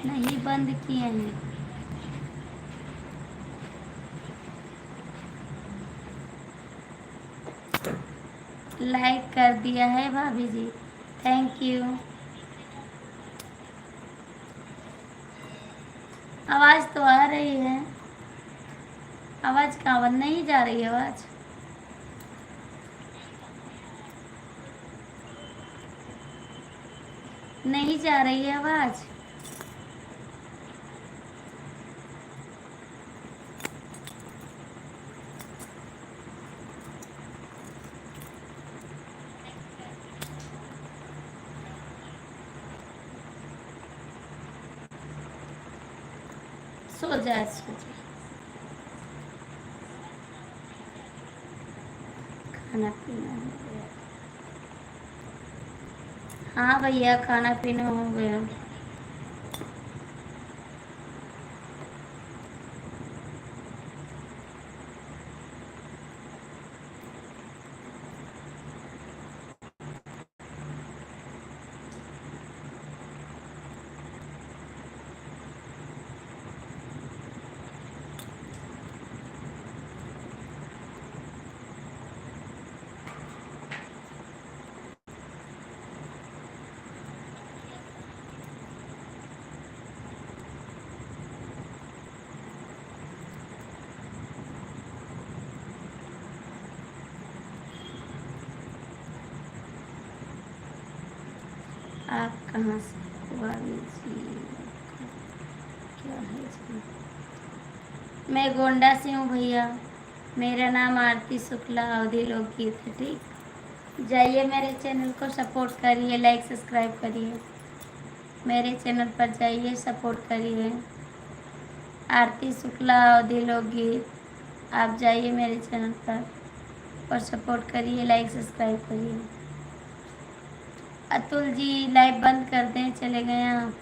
नहीं बंद किए हैं। लाइक कर दिया है भाभी जी, थैंक यू। आवाज तो आ रही है, आवाज कहाँ बंद, नहीं जा रही है आवाज, नहीं जा रही है आवाज। सो जाए सो जाए, खाना पीना हो गया। हाँ भैया खाना पीना हो गया। आप कहाँ से हो भाभी जी, क्या है जी? मैं गोंडा से हूँ भैया, मेरा नाम आरती शुक्ला, अवधि लोकगीत है। ठीक, जाइए मेरे चैनल को सपोर्ट करिए, लाइक सब्सक्राइब करिए, मेरे चैनल पर जाइए सपोर्ट करिए। आरती शुक्ला अवधि लोकगीत, आप जाइए मेरे चैनल पर और सपोर्ट करिए, लाइक सब्सक्राइब करिए। अतुल जी लाइव बंद कर दें, चले गए आप।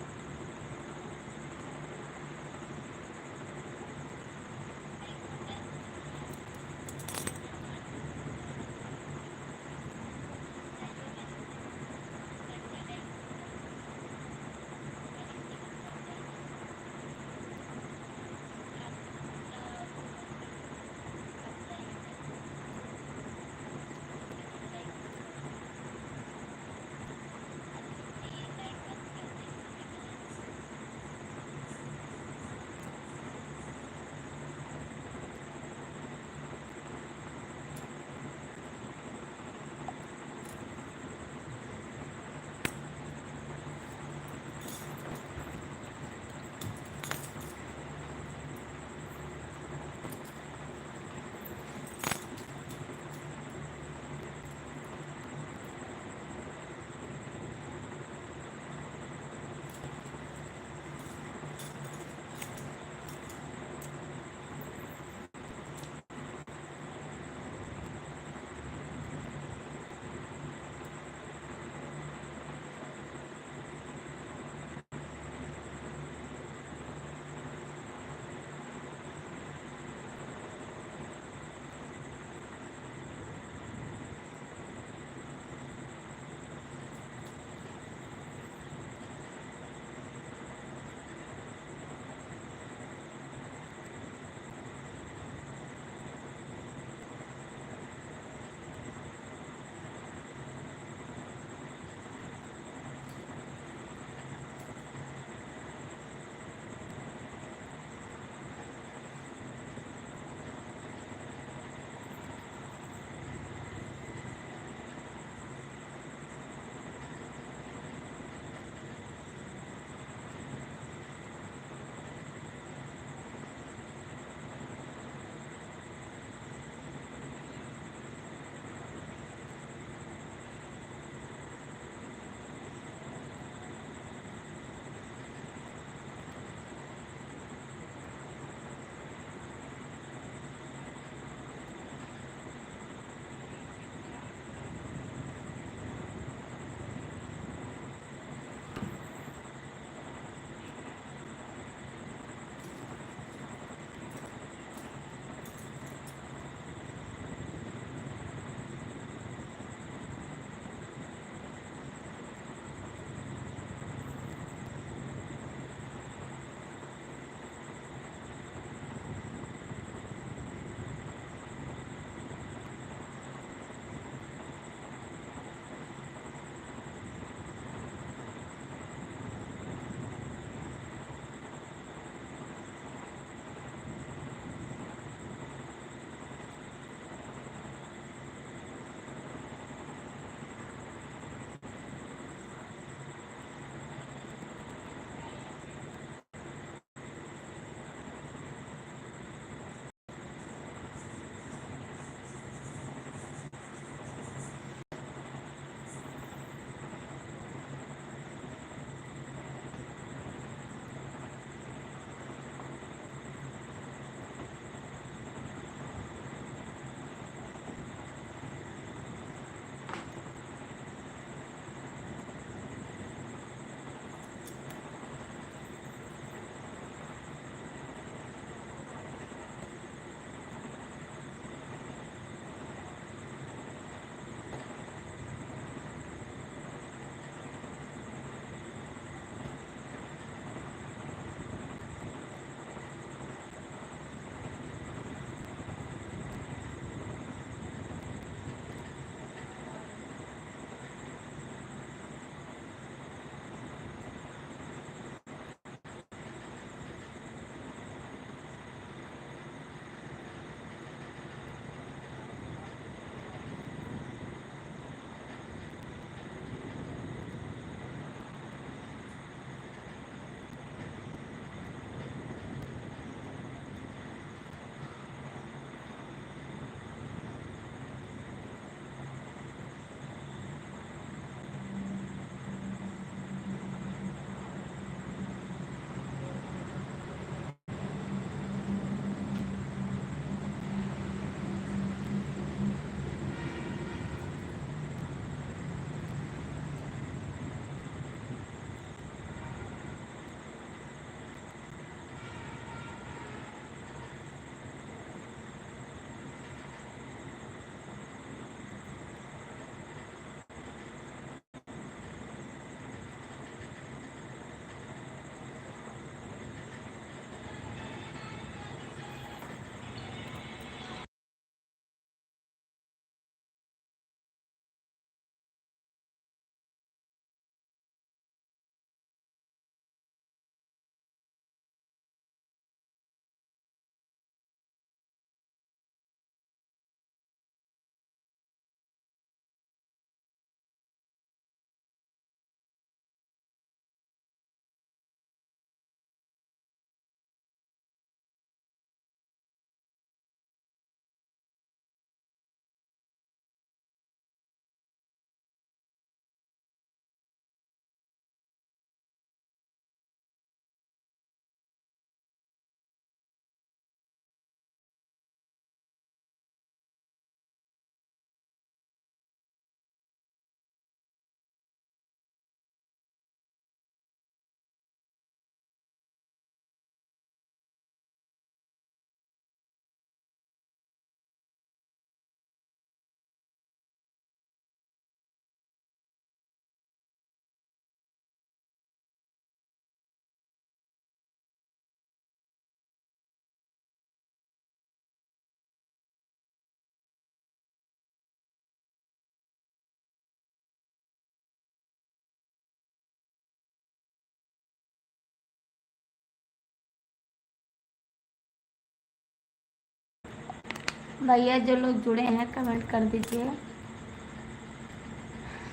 भैया जो लोग जुड़े हैं कमेंट कर दीजिए।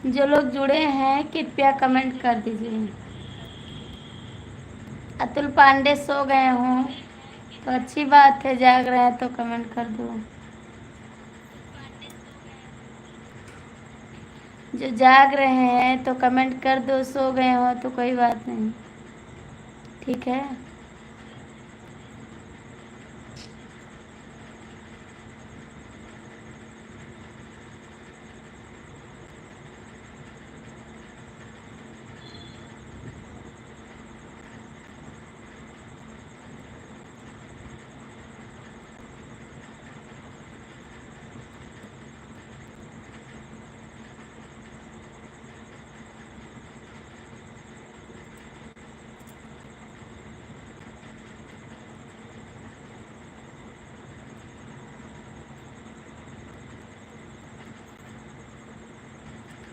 जो लोग जुड़े हैं कृपया कमेंट कर दीजिए। अतुल पांडे सो गए हों तो अच्छी बात है, जाग रहे हैं तो कमेंट कर दो। जो जाग रहे हैं तो कमेंट कर दो, सो गए हो तो कोई बात नहीं, ठीक है।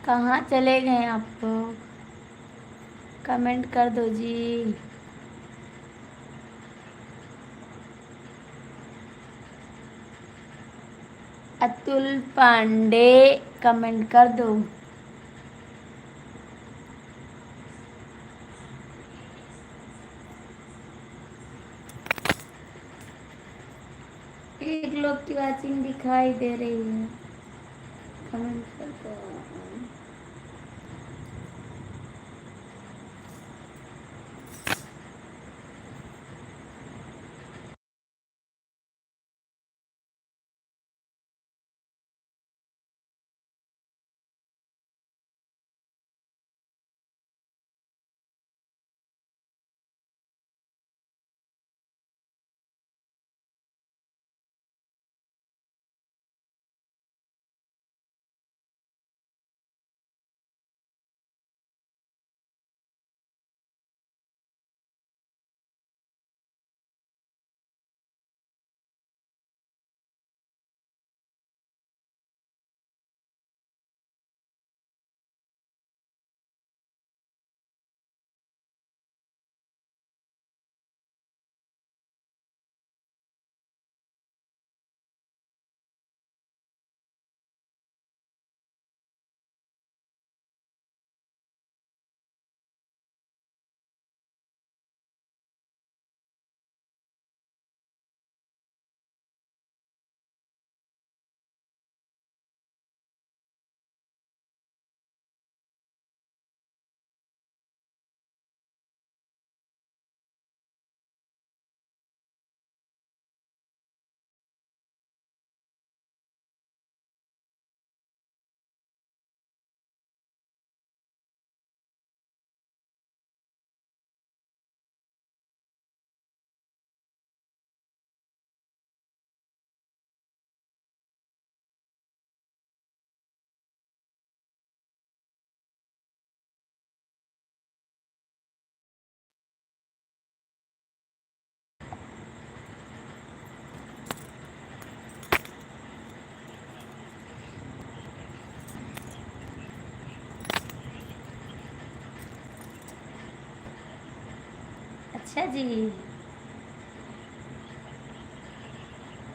कहाँ चले गए आप लोग, कमेंट कर दो जी। अतुल पांडे कमेंट कर दो। एक लोग की वाचिंग दिखाई दे रही है, कमेंट कर दो। अच्छा जी,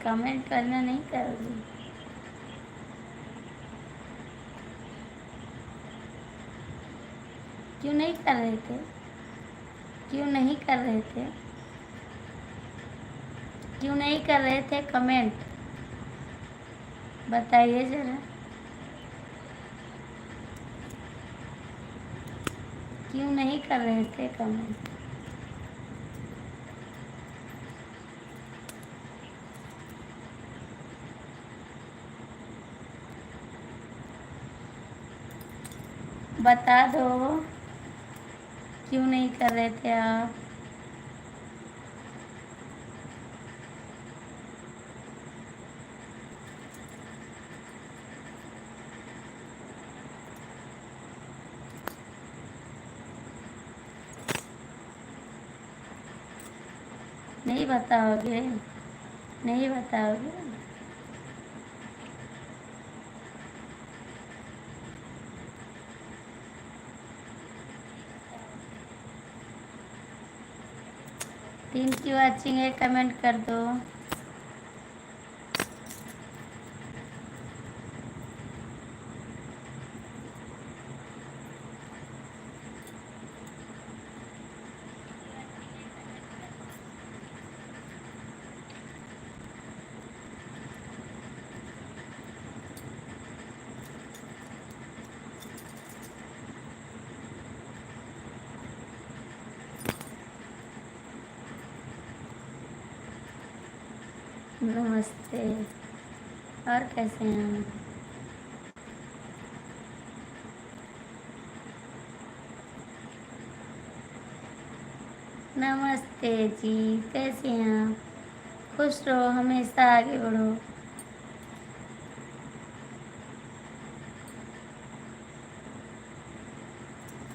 कमेंट करना नहीं करोगी? क्यों नहीं कर रहे थे, क्यों नहीं कर रहे थे, क्यों नहीं कर रहे थे कमेंट, बताइए जरा। क्यों नहीं कर रहे थे कमेंट? बता दो, क्यों नहीं कर रहे थे आप? नहीं बताओगे, नहीं बताओगे? टीम की वाचिंग है, कमेंट कर दो। नमस्ते। और कैसे हैं? नमस्ते जी, कैसे हैं आप? खुश रहो, हमेशा आगे बढ़ो।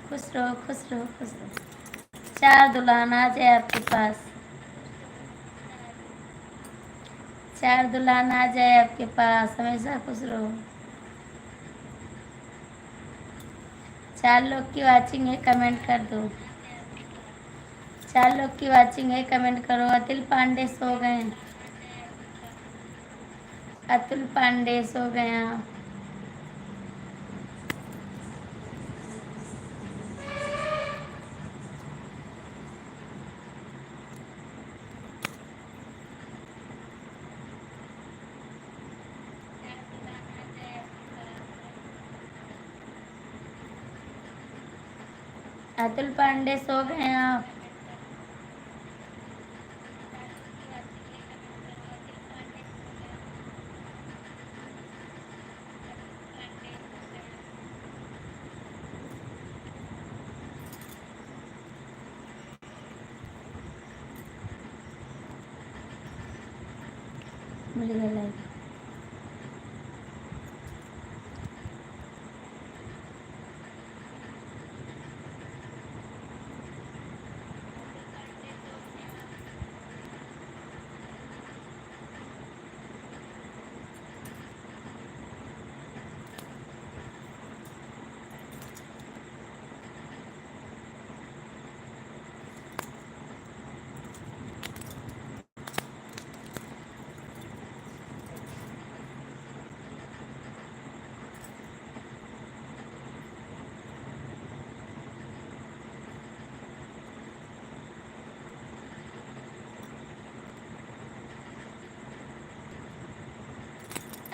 खुश रहो, खुश रहो, खुश रहो। 4 दुल्हन आ जाए आपके पास। 4 दुल्हन आ जाए आपके पास, हमेशा खुश रहो। 4 लोग की वाचिंग है, कमेंट कर दो। 4 लोग की वाचिंग है, कमेंट करो। अतुल पांडे सो गए। अतुल पांडे सो गए आप। अतुल पांडे सो गए आप। मिल गया लाइक।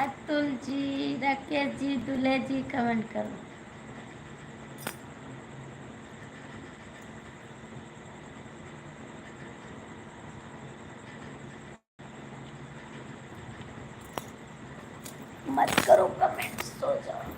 अतुल जी, राकेश जी, दूल्हे जी, कमेंट करो। मत करो कमेंट, सो जाओ।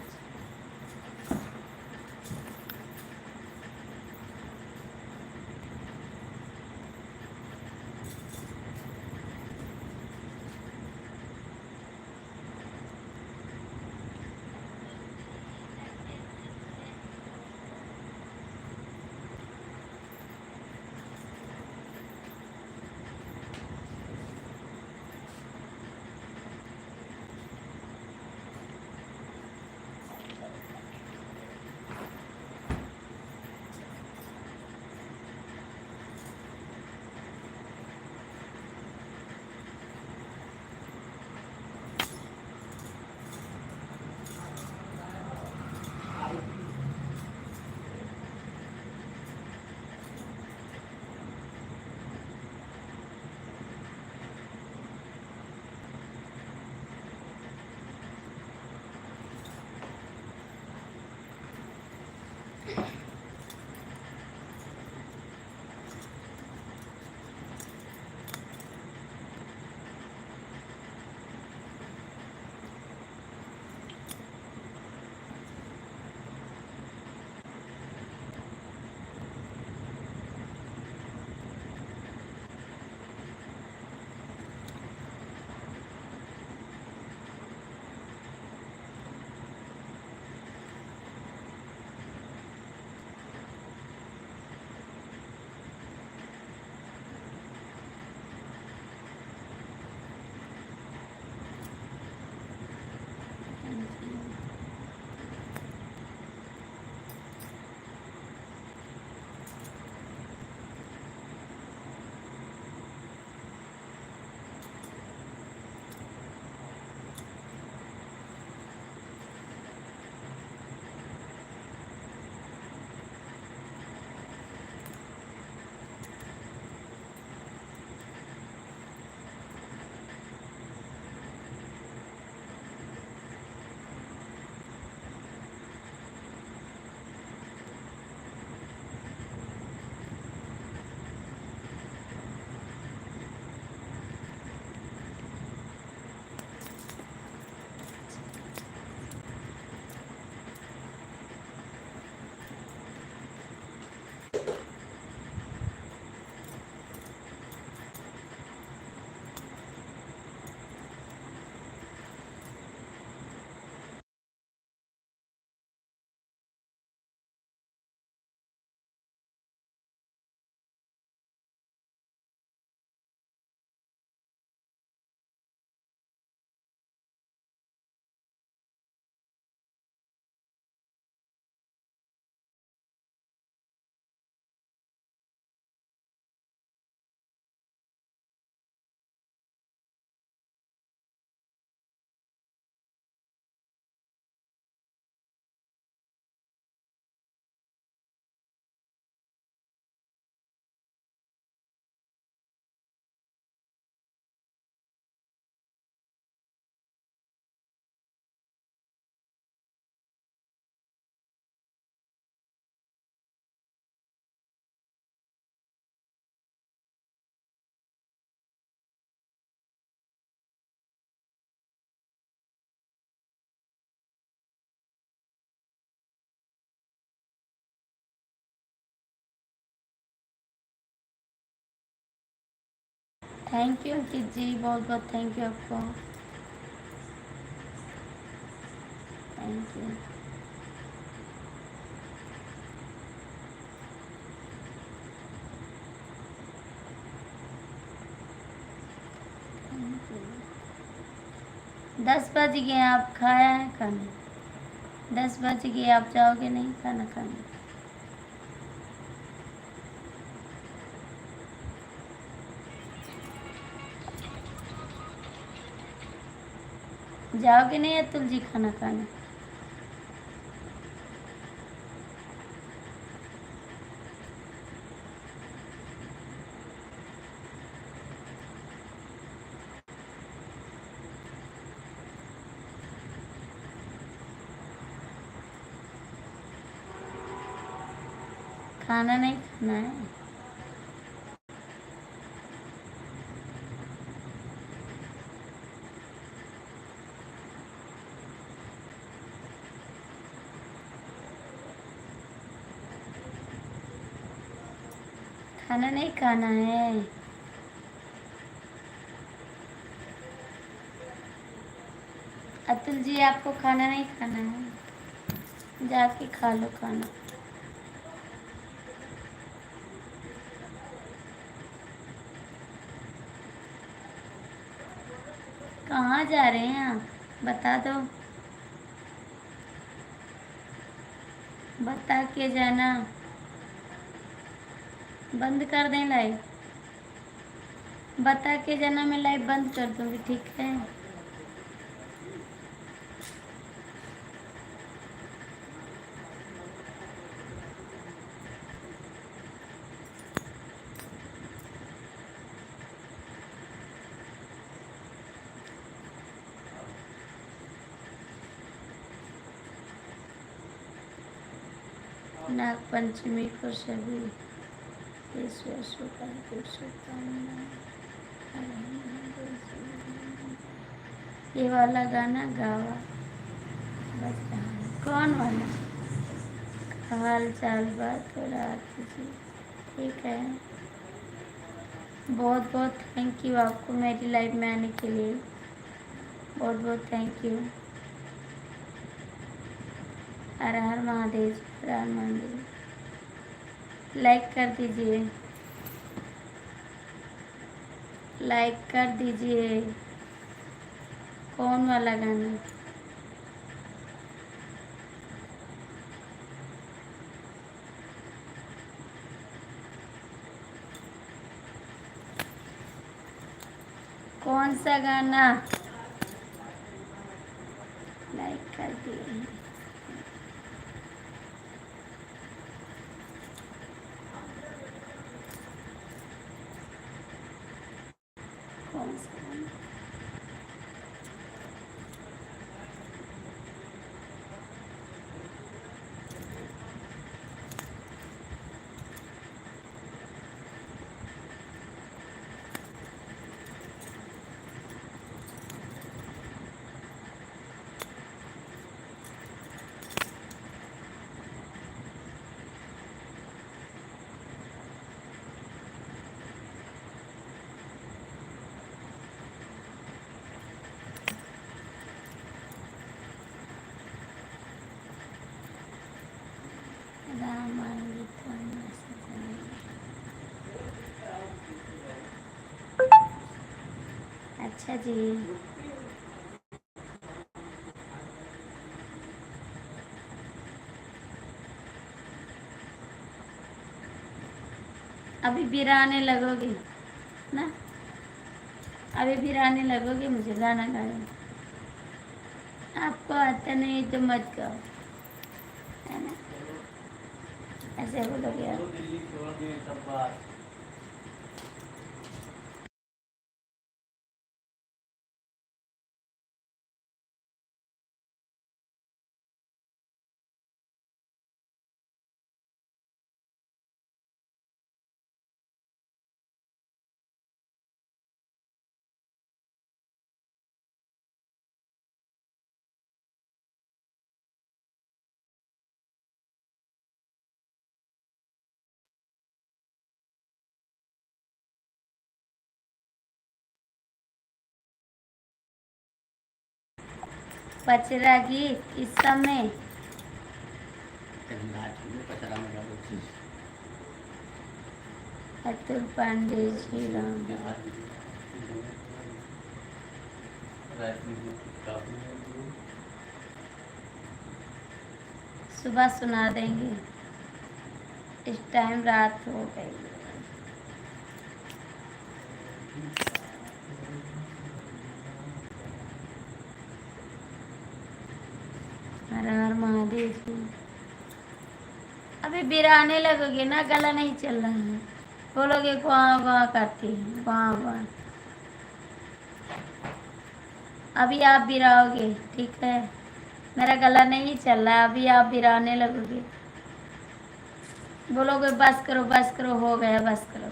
थैंक यू अंकित जी, बहुत बहुत थैंक यू आपको। Thank you. Thank you. 10 बज गए, आप खाया है खाना? 10 बज गए, आप जाओगे नहीं खाना खाने? जाओगे नहीं अतुल जी खाना खाने? खाना नहीं खाना है? खाना नहीं खाना है? अतुल जी आपको खाना नहीं खाना है? जाके खा लो खाना। कहाँ जा रहे हैं आप, बता दो, बता के जाना। बंद कर दें लाइव? बता के जाना, मैं लाइव बंद कर दूँगी, ठीक है? नाग पंचमी को सभी विश्वासों को शुभकामनाएं। ये वाला गाना गावा बज रहा है, कौन वाला? हाल चाल बात हो रहा जी, ठीक है। बहुत बहुत थैंक यू आपको मेरी लाइफ में आने के लिए, बहुत बहुत thank you. Her her Mahadev, her her Mahadev. Like कर दीजिए, लाइक कर दीजिए। कौन वाला गाना? कौन सा गाना? लाइक कर दिए। कौन सा गाना? अच्छा जी। अभी बिराने लगोगे ना? अभी बिराने लगोगे मुझे गाना गाने? आपको आता नहीं तो मत गाओ, है ना? ऐसे बोलोगे आप? दिल्ली छोड़ दिए सब बात। पचरा गीत इस समय अतुल पांडे जी राम सुबह सुना देंगे, इस टाइम रात हो गई। हर हर महादेव जी। अभी बिराने लगोगे ना, गला नहीं चल रहा है, बोलोगे गुआ गुआ करती है, गुआ गुआ। अभी आप बिराओगे, ठीक है, मेरा गला नहीं चल रहा, अभी आप बिराने लगोगे, बोलोगे बस करो हो गया, बस करो।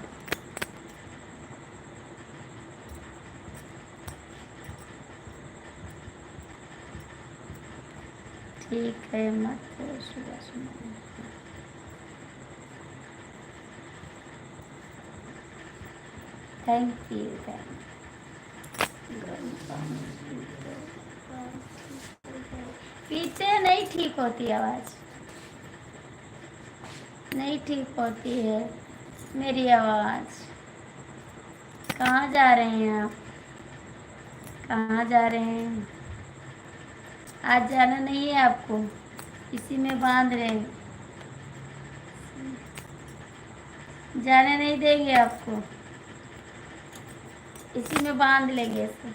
ठीक है, मत सुबह सुना। थैंक यू, पीते नहीं ठीक होती आवाज़, नहीं ठीक होती है मेरी आवाज़। कहाँ जा रहे हैं आप, कहाँ जा रहे हैं? आज जाना नहीं है आपको, इसी में बांध रहे हैं, जाने नहीं देंगे आपको, इसी में बांध लेंगे इसे।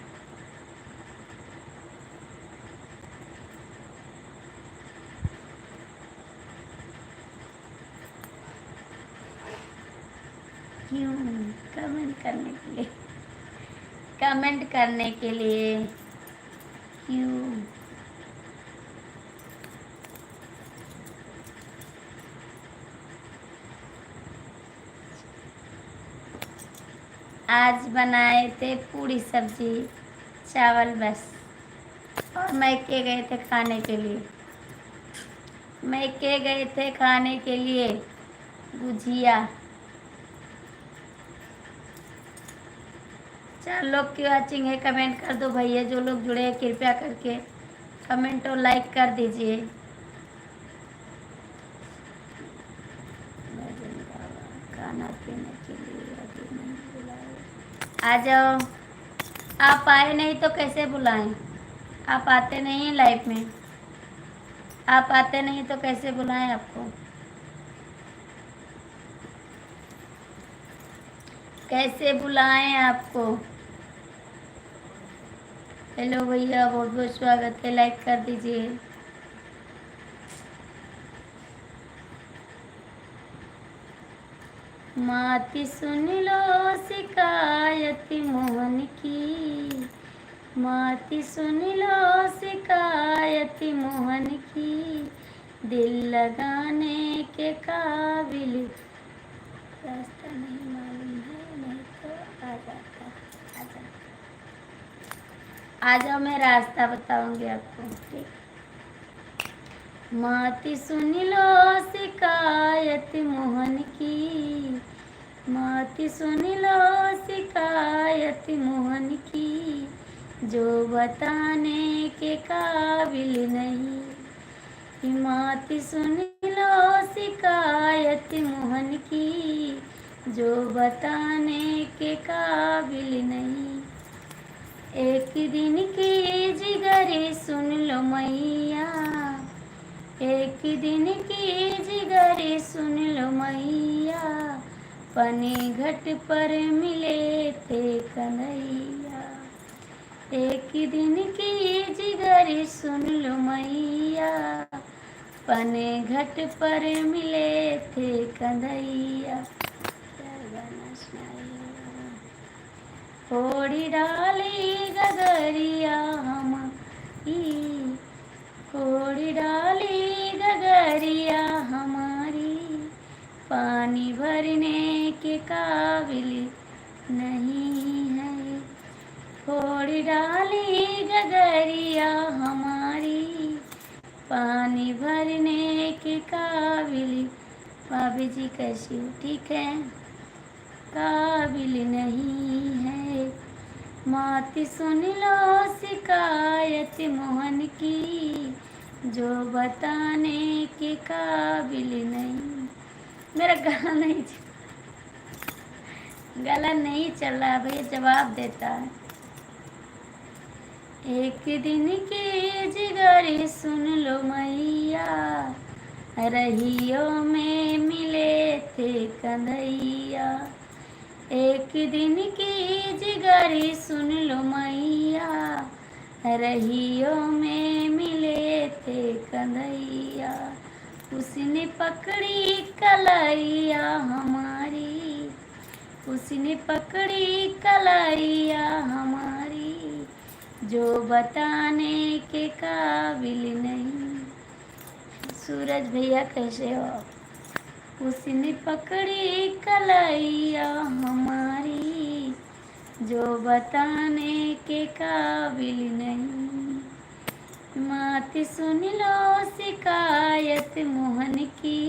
क्यों? कमेंट करने के लिए, कमेंट करने के लिए क्यों? आज बनाए थे पूरी सब्जी चावल बस, और मैके गए थे खाने के लिए, मैके गए थे खाने के लिए गुजिया। 4 लोग की वॉचिंग है, कमेंट कर दो भैया, जो लोग जुड़े हैं कृपया करके कमेंट और लाइक कर दीजिए। खाना पीने के लिए अभी नहीं बुलाए, आ जाओ। आप आए नहीं तो कैसे बुलाएं? आप आते नहीं हैं लाइव में, आप आते नहीं तो कैसे बुलाएं आपको? कैसे बुलाएं आपको? हेलो भैया, बहुत बहुत स्वागत है, लाइक कर दीजिए। माती सुन लो शिकायत मोहन की, माती सुन लो शिकायत मोहन की, दिल लगाने के काबिल रास्ता नहीं मालूम है, नहीं तो आ जाता, आ जाता। आ जाओ, मैं रास्ता बताऊंगी आपको, ठीक। माती सुन लो शिकायत मोहन की, माती सुन लो शिकायत मोहन की, जो बताने के काबिल नहीं। माती सुन लो शिकायत मोहन की, जो बताने के काबिल नहीं। एक दिन की जिगरी सुन लो मैया, एक दिन की जिगरी सुन लो मैया, पने घट पर मिले थे कन्हैया। एक दिन की जिगरी सुन लो मैया, पने घट पर मिले थे कन्हैया। कोड़ी डाली गगरिया हमारी, कोड़ी डाली गगरिया हमारी, पानी भरने के काबिल नहीं है। कोड़ी डाली गगरिया हमारी, पानी भरने के काबिल। भाभी जी कैसी हो? ठीक है, काबिल नहीं है। माती सुन लो शिकायत मोहन की, जो बताने के काबिल नहीं। मेरा गला नहीं चल रहा भैया, जवाब देता है। एक दिन की जिगरी सुन लो मैया, रहियों में मिले थे कन्हैया। एक दिन की जिगरी सुन लो मैया, रहियों में मिले थे कन्हैया। उसने पकड़ी कलैया हमारी, उसने पकड़ी कलैया हमारी, जो बताने के काबिल नहीं। सूरज भैया कैसे हो? उसने पकड़ी कलैया हमारी, जो बताने के काबिल नहीं। मात सुन लो शिकायत मोहन की,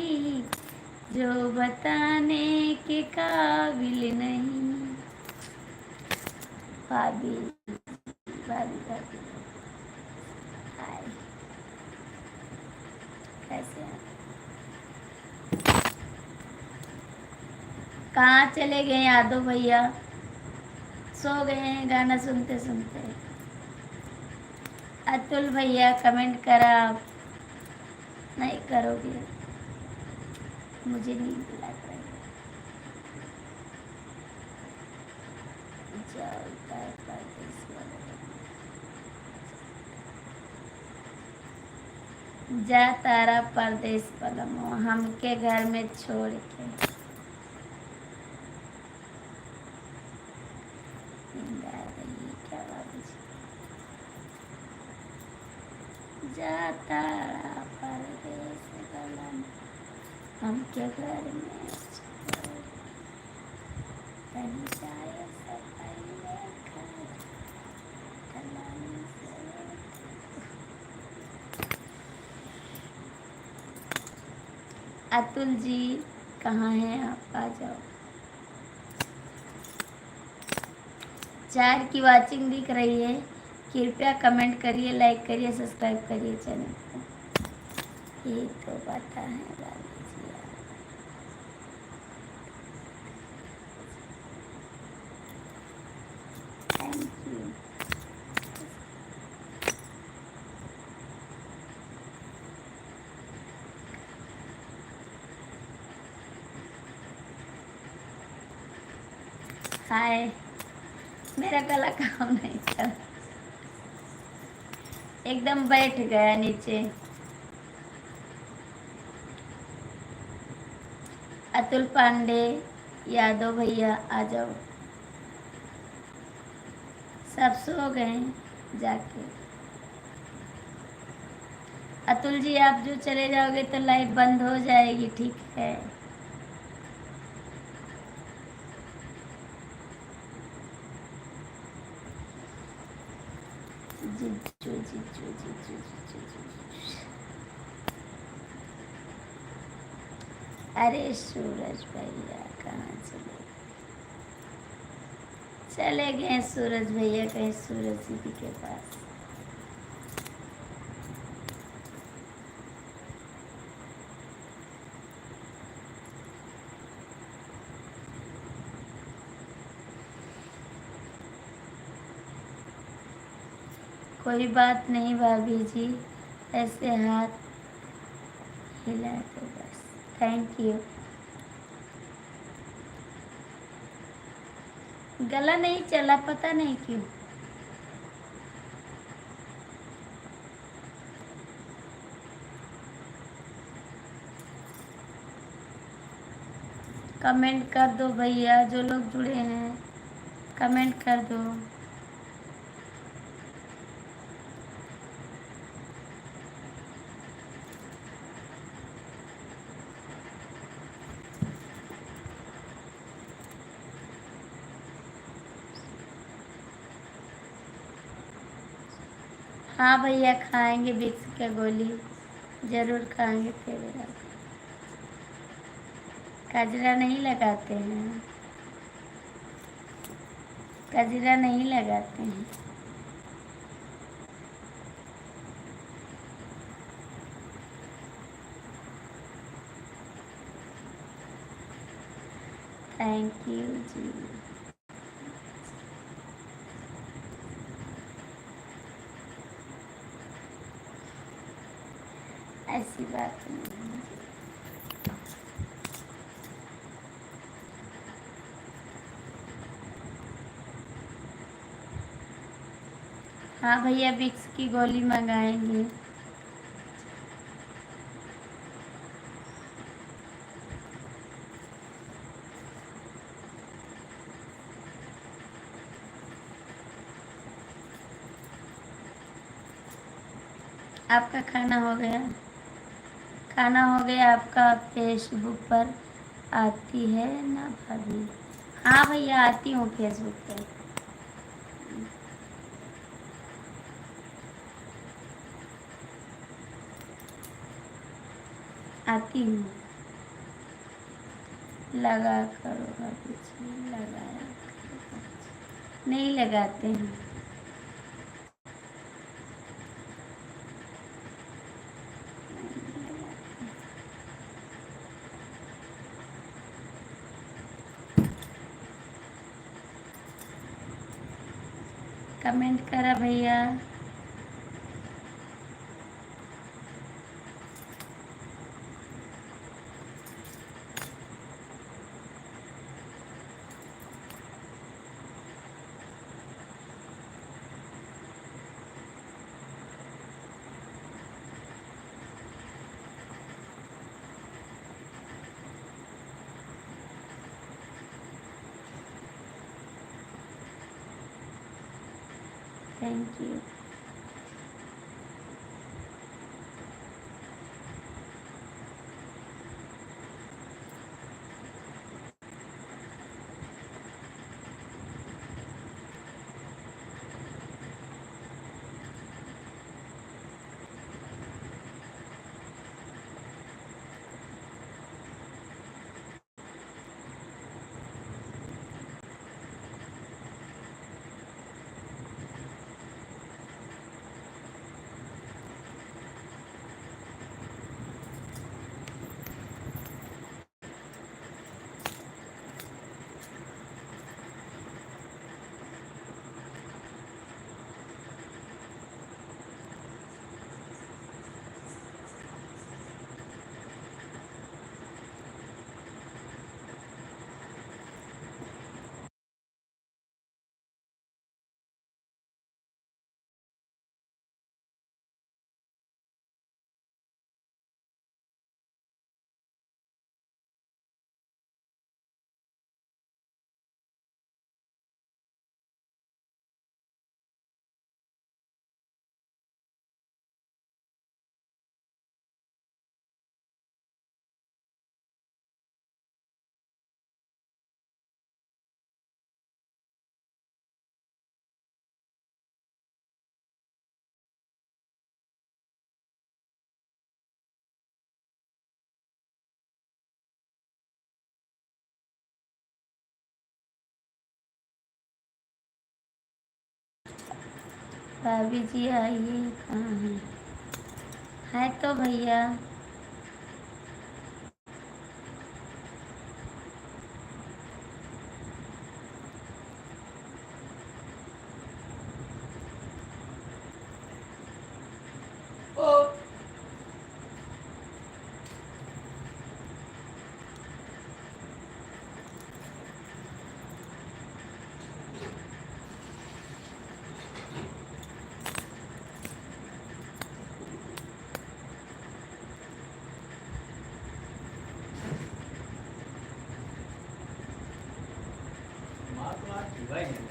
जो बताने के काबिल नहीं। भाभी भाभी भाभी हाय, कैसे हैं? कहाँ चले गए यादव भैया? सो गए हैं गाना सुनते सुनते। अतुल भैया कमेंट करा, आप नहीं करोगे, मुझे नींद लग रही है। जाओ उत्तर प्रदेश वाले। जा तारा परदेश पलमो, हमके घर में छोड़ के। नींद आ रही है क्या बाबू जी? जा तारा परदेश पलमो, हमके घर में छोड़ के। कहीं जाए सफाई लेकर, कलामी से। अतुल जी कहाँ हैं आप? आ जाओ। 4 की वाचिंग दिख रही है, कृपया कमेंट करिए, लाइक करिए, सब्सक्राइब करिए चैनल को। ये तो पता है भाभी जी आप। Thank you. हाय, मेरा गला काम नहीं कर, एकदम बैठ गया नीचे। अतुल पांडे, यादव भैया आ जाओ। सब सो गए जाके। अतुल जी आप जो चले जाओगे तो लाइट बंद हो जाएगी, ठीक है? जिज्जू जिज्जू जिज्जू जिज्जू जिज्जू। अरे सूरज भैया कहाँ चले? चले गए सूरज भैया कहीं सूरज दीदी के पास। कोई बात नहीं भाभी जी, ऐसे हाथ हिला दो बस। Thank you. गला नहीं चला, पता नहीं क्यों। कमेंट कर दो भैया, जो लोग जुड़े हैं कमेंट कर दो। हाँ भैया खाएंगे विक्स का गोली, जरूर खाएंगे तेरे यहाँ। कजरा नहीं लगाते हैं, गजरा नहीं लगाते हैं। थैंक यू जी। ऐसी बात नहीं है। हाँ भैया, विक्स की गोली मंगाएंगे। आपका खाना हो गया? खाना हो गया आपका? फेसबुक पर आती है ना भाभी? हाँ भैया, आती हूँ फेसबुक पर। आती हूँ। लगा करो भाभी जी, लगाया करो। नहीं लगाते हैं। कमेंट करा भैया। Thank you. भाभी जी आइए, कहाँ हैं? है तो भैया। महात्मा जीवाय नहीं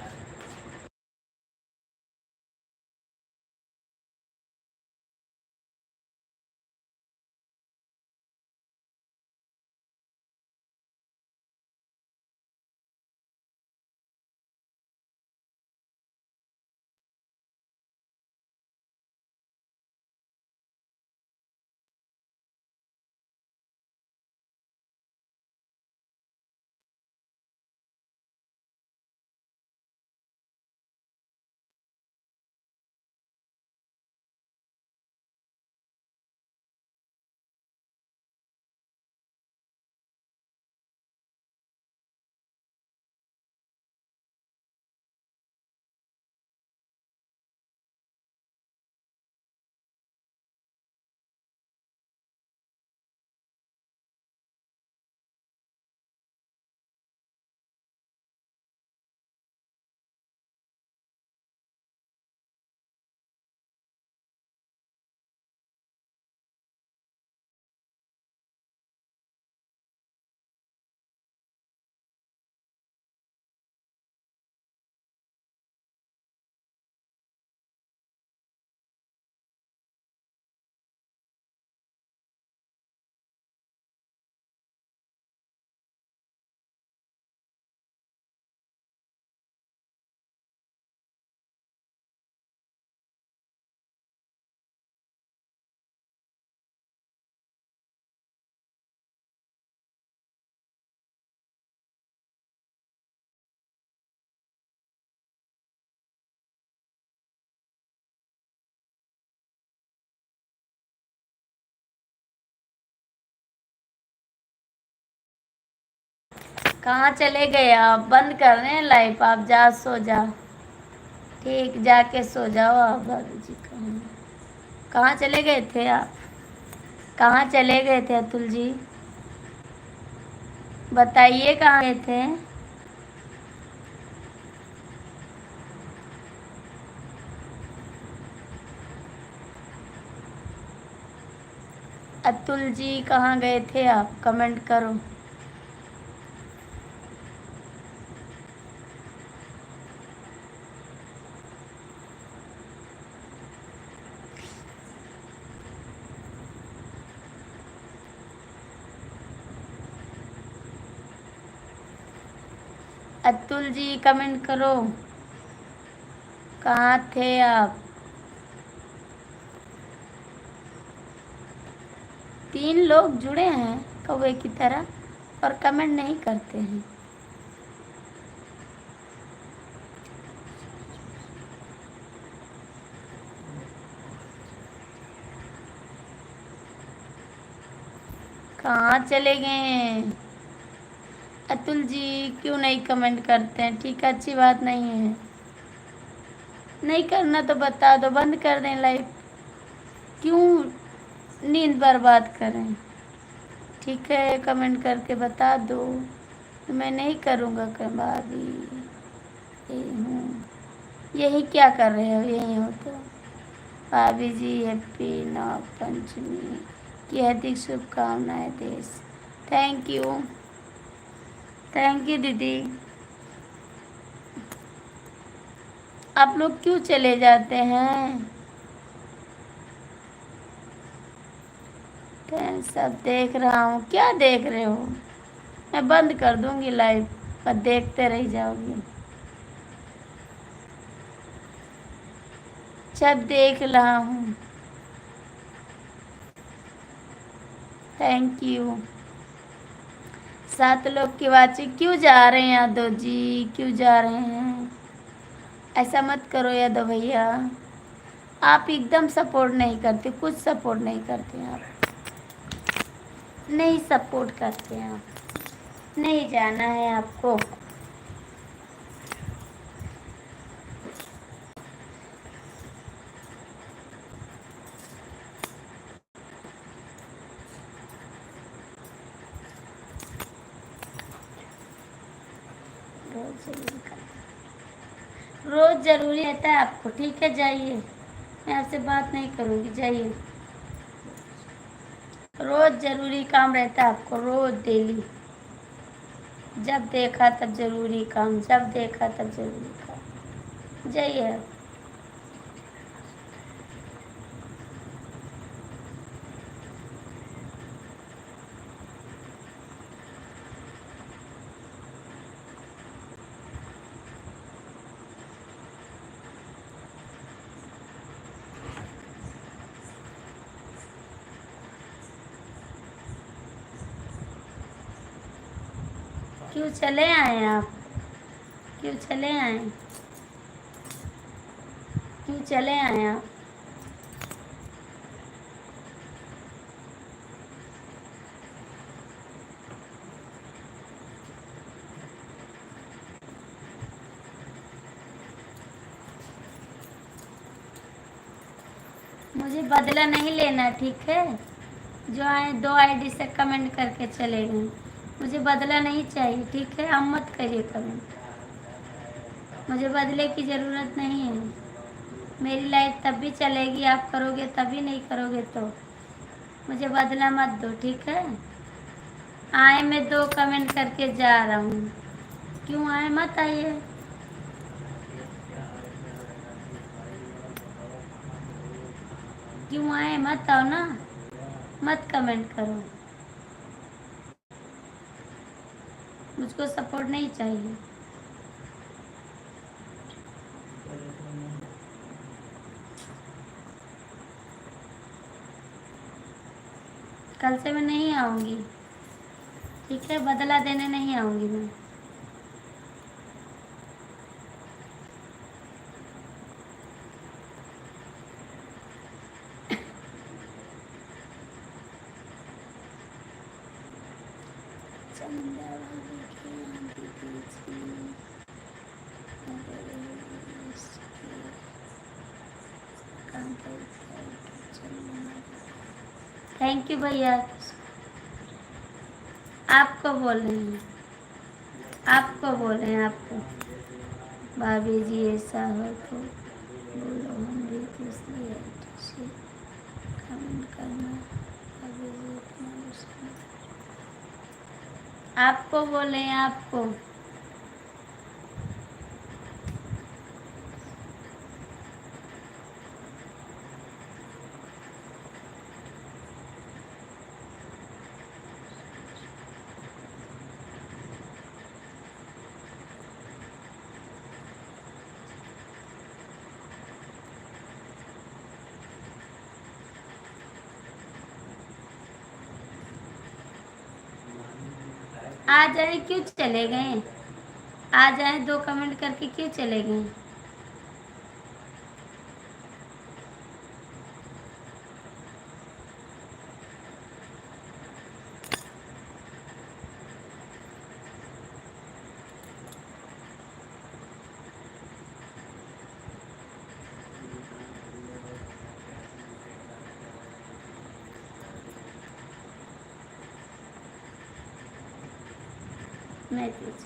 कहाँ चले गए आप? बंद कर रहे हैं लाइव, आप जा सो जाओ। ठीक, जाके सो जाओ आप। भाभी जी कहाँ चले गए थे आप? कहाँ चले गए थे अतुल जी? बताइए कहाँ गए थे? अतुल जी कहाँ गए थे आप? कमेंट करो। अतुल जी कमेंट करो, कहाँ थे आप? 3 लोग जुड़े हैं कौवे की तरह और कमेंट नहीं करते हैं। कहाँ चले गए अतुल जी? क्यों नहीं कमेंट करते हैं? ठीक है, अच्छी बात नहीं है। नहीं करना तो बता दो, बंद कर दें लाइव। क्यों नींद बर्बाद करें? ठीक है, कमेंट करके बता दो। मैं नहीं करूँगा भाभी, यही हूँ। यही क्या कर रहे हो? यही हो तो। भाभी जी हैप्पी नाग पंचमी की हार्दिक शुभकामनाएं देश। थैंक यू, थैंक यू दीदी। आप लोग क्यों चले जाते हैं? सब देख रहा हूँ। क्या देख रहे हो? मैं बंद कर दूंगी लाइव, पर देखते रह जाओगी। सब देख रहा हूँ। Thank you. 7 लोग की वाचिंग। क्यों जा रहे हैं यादव जी? क्यों जा रहे हैं? ऐसा मत करो यादव भैया। आप एकदम सपोर्ट नहीं करते, कुछ सपोर्ट नहीं करते आप। नहीं सपोर्ट करते हैं आप। नहीं जाना है आपको। रोज जरूरी रहता है आपको। ठीक है, जाइए, मैं आपसे बात नहीं करूँगी, जाइए। रोज जरूरी काम रहता है आपको, रोज डेली। जब देखा तब जरूरी काम, जब देखा तब जरूरी काम। जाइए आप। क्यों चले आए आप? क्यों चले आए? क्यों चले आए आप? मुझे बदला नहीं लेना, ठीक है? जो आए 2 आईडी से कमेंट करके चले गए, मुझे बदला नहीं चाहिए, ठीक है? आप मत करिए कमेंट। मुझे बदले की ज़रूरत नहीं है। मेरी लाइफ तब भी चलेगी आप करोगे, तभी नहीं करोगे तो। मुझे बदला मत दो, ठीक है? आए मैं 2 कमेंट करके जा रहा हूँ। क्यों आए? मत आइए। क्यों आए? मत आओ ना, मत कमेंट करो। मुझको सपोर्ट नहीं चाहिए। कल से मैं नहीं आऊँगी, ठीक है? बदला देने नहीं आऊँगी मैं। चंदा भाभी की थैंक यू भैया। आपको बोल रहे हैं, आपको बोल रहे हैं, आपको। भाभी जी ऐसा हो तो बोलो, हम भी तो इसलिए से कमेंट करना। भाभी जी इतना गुस्सा मत करो। आपको बोल रहे हैं, आपको। आ जाए, क्यों चले गए? आ जाए, 2 कमेंट करके क्यों चले गए? मैं पूछ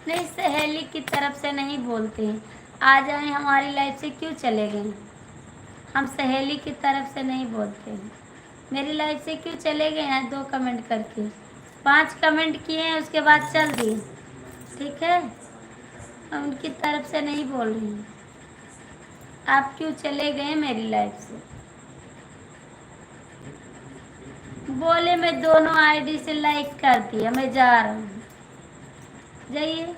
नहीं, सहेली की तरफ से नहीं बोलते हैं। आ जाए, हमारी लाइफ से क्यों चले गए? हम सहेली की तरफ से नहीं बोलते हैं। मेरी लाइफ से क्यों चले गए हैं? 2 कमेंट करके, 5 कमेंट किए हैं, उसके बाद चल दिए। ठीक है, हम उनकी तरफ से नहीं बोल रही हूँ। आप क्यों चले गए मेरी लाइफ से? बोले मैं दोनों आईडी से लाइक कर दिया, मैं जा रहा हूँ। जाइए।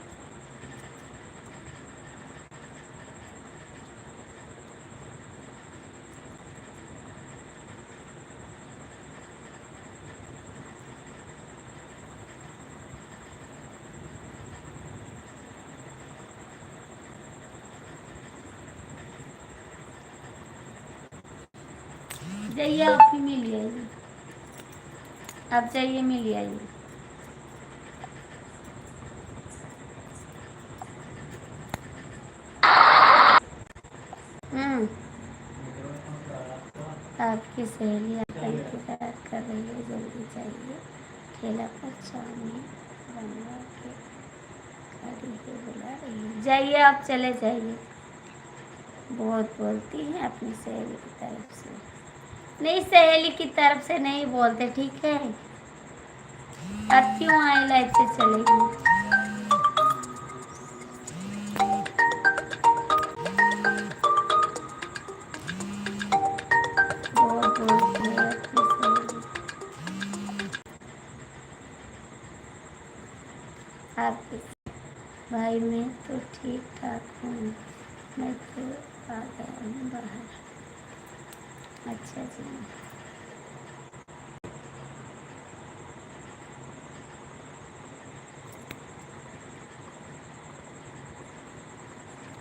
जाइए, आप ही मिल आइए। आप जाइए, मिल आइए। हम्म, आपकी सहेली आपका इंतजार कर रही है, जल्दी जाइए। ठेला पर चाउमीन बनवा के खड़ी है, बुला रही है। जाइए, आप चले जाइए। बहुत बोलती हैं अपनी सहेली की तरफ से। नहीं, सहेली की तरफ से नहीं बोलते, ठीक है। अब क्यों आए लाइफ से चले गई? बहुत बोलती है अपनी सहेली। आपके भाई मैं तो ठीक ठाक हूँ, मैं तो आ गया हूँ बाहर। अच्छा जी।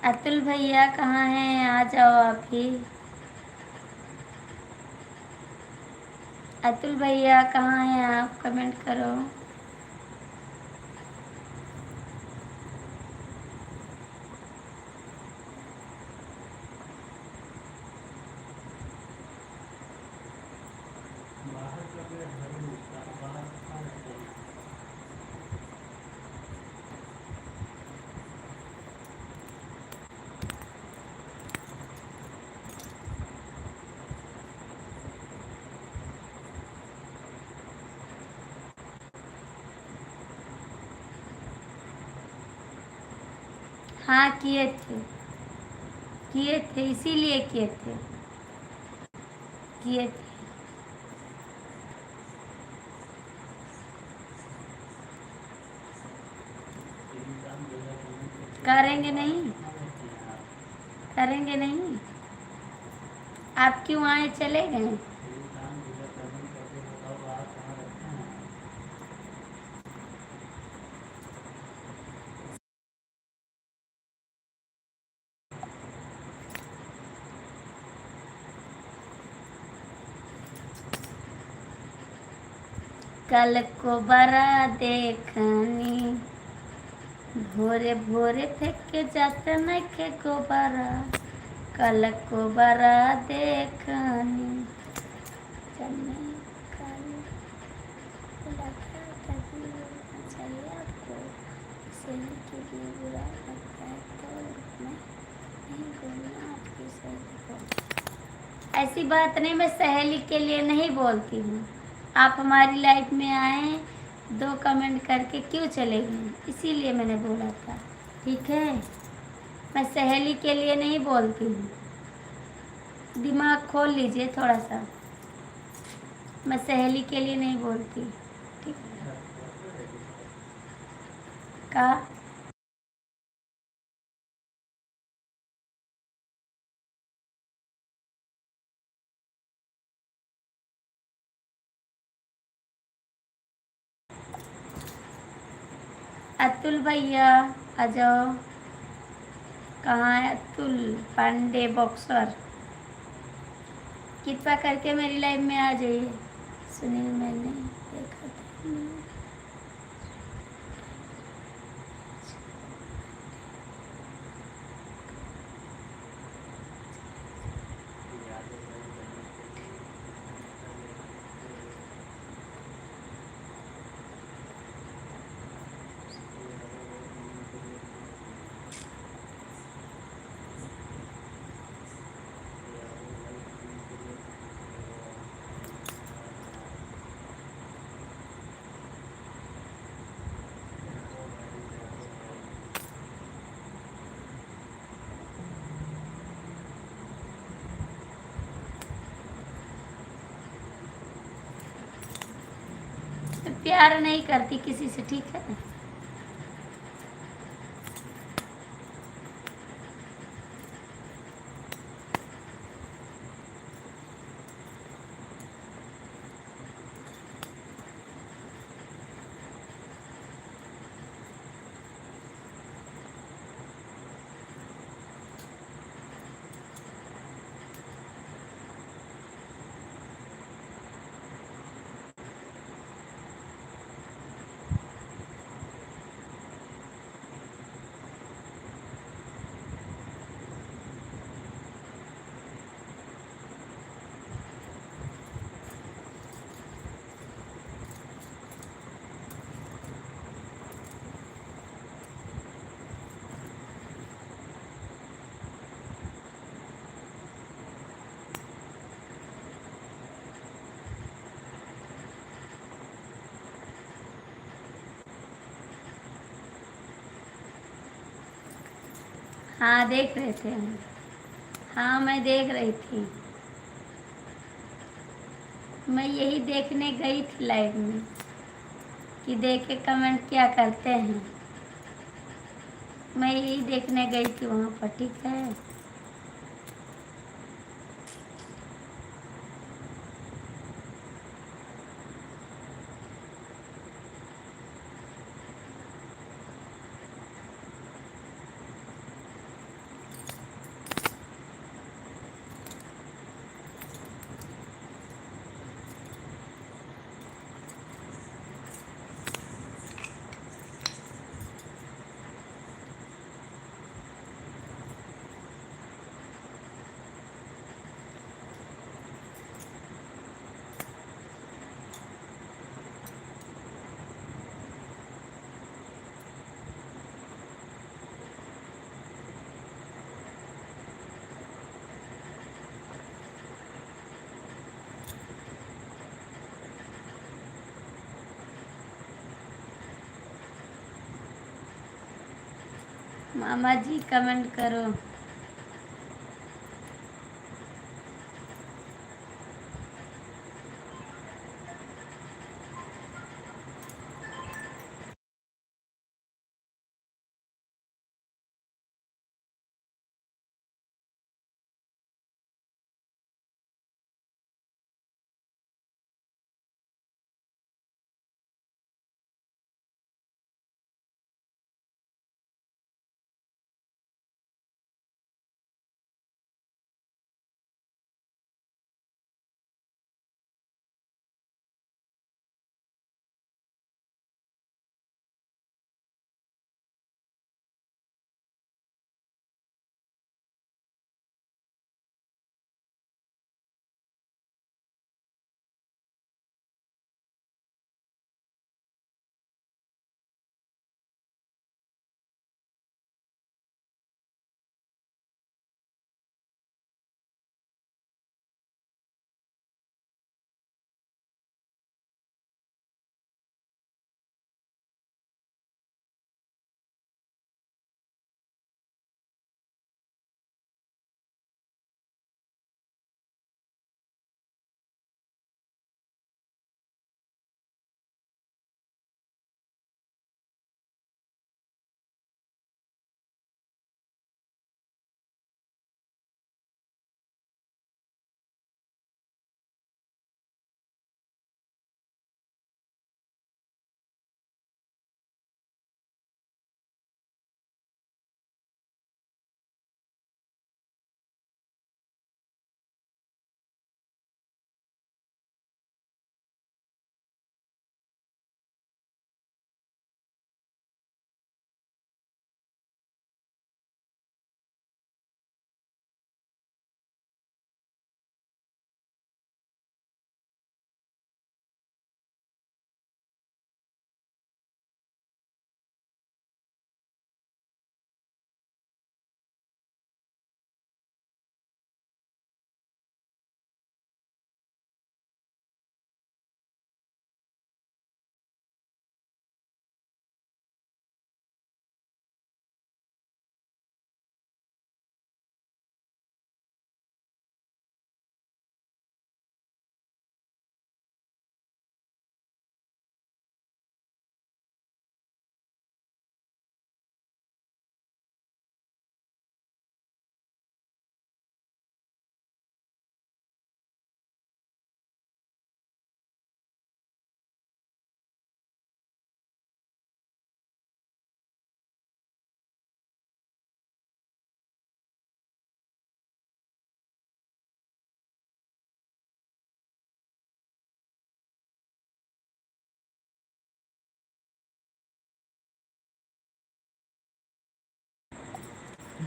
अतुल भैया कहाँ हैं? आ जाओ आप ही। अतुल भैया कहाँ हैं आप? कमेंट करो। हाँ किए थे इसीलिए किए थे। करेंगे नहीं, करेंगे नहीं। आप क्यों आए, चले गए? कल को बरा देखनी, भोरे भोरे फेंके जाते नखे गोबरा। कल को बरा देखनी, जमे कल लगा कभी चाहिए आपको, सही के लिए बुरा लगता है तो मैं नहीं बोलना आपकी सहेली को। ऐसी बात नहीं, मैं सहेली के लिए नहीं बोलती हूँ। आप हमारी लाइफ में आए, 2 कमेंट करके क्यों चले गए, इसीलिए मैंने बोला था। ठीक है, मैं सहेली के लिए नहीं बोलती हूँ, दिमाग खोल लीजिए थोड़ा सा। मैं सहेली के लिए नहीं बोलती। ठीक का अतुल भैया आ जाओ। कहाँ है अतुल पांडे बॉक्सर? कृपया करके मेरी लाइफ में आ जाइए। सुनील मैंने देखा था। प्यार नहीं करती किसी से, ठीक है। हाँ देख रहे थे हम। हाँ मैं देख रही थी, मैं यही देखने गई थी लाइव में कि देखे कमेंट क्या करते हैं। मैं यही देखने गई थी वहाँ पर, ठीक है। मामा जी कमेंट करो।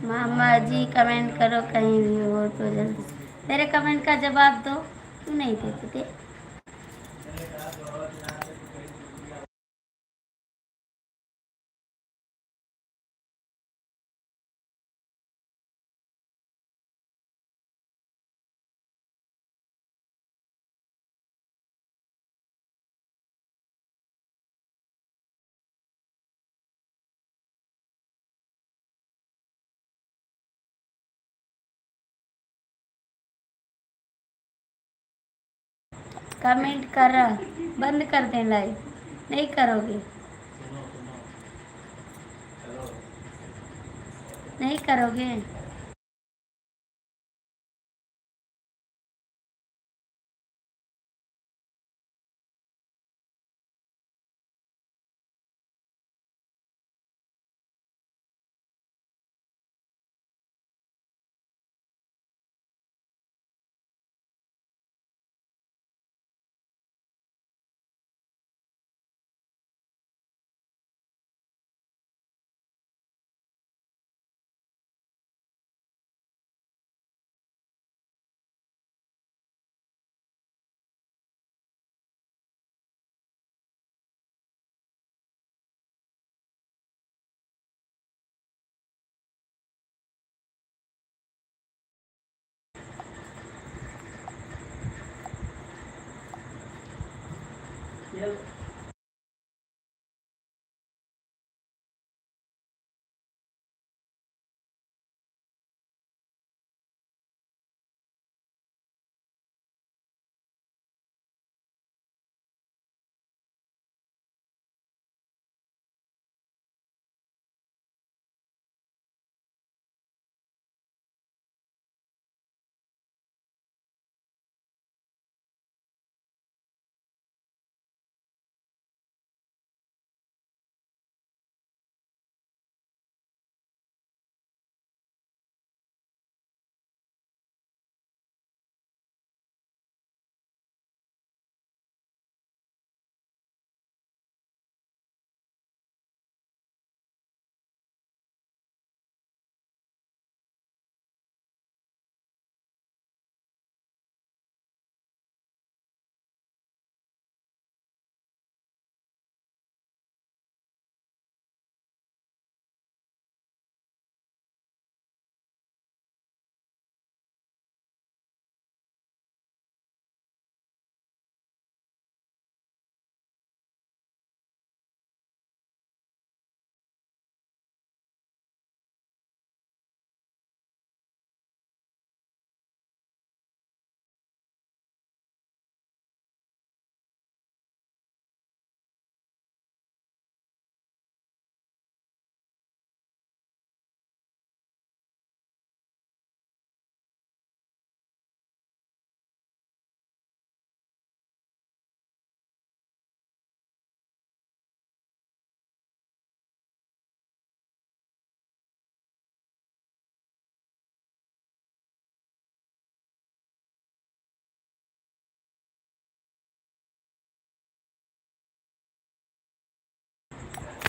मामा जी कमेंट करो, कहीं भी हो तो जल्दी से मेरे कमेंट का जवाब दो। क्यों नहीं देते थे? मैंने कहा बहुत यहाँ से तो कहीं दूर गया। कमेंट कर, बंद कर दें लाइव। नहीं करोगे? सुनो सुनो, चलो। नहीं करोगे?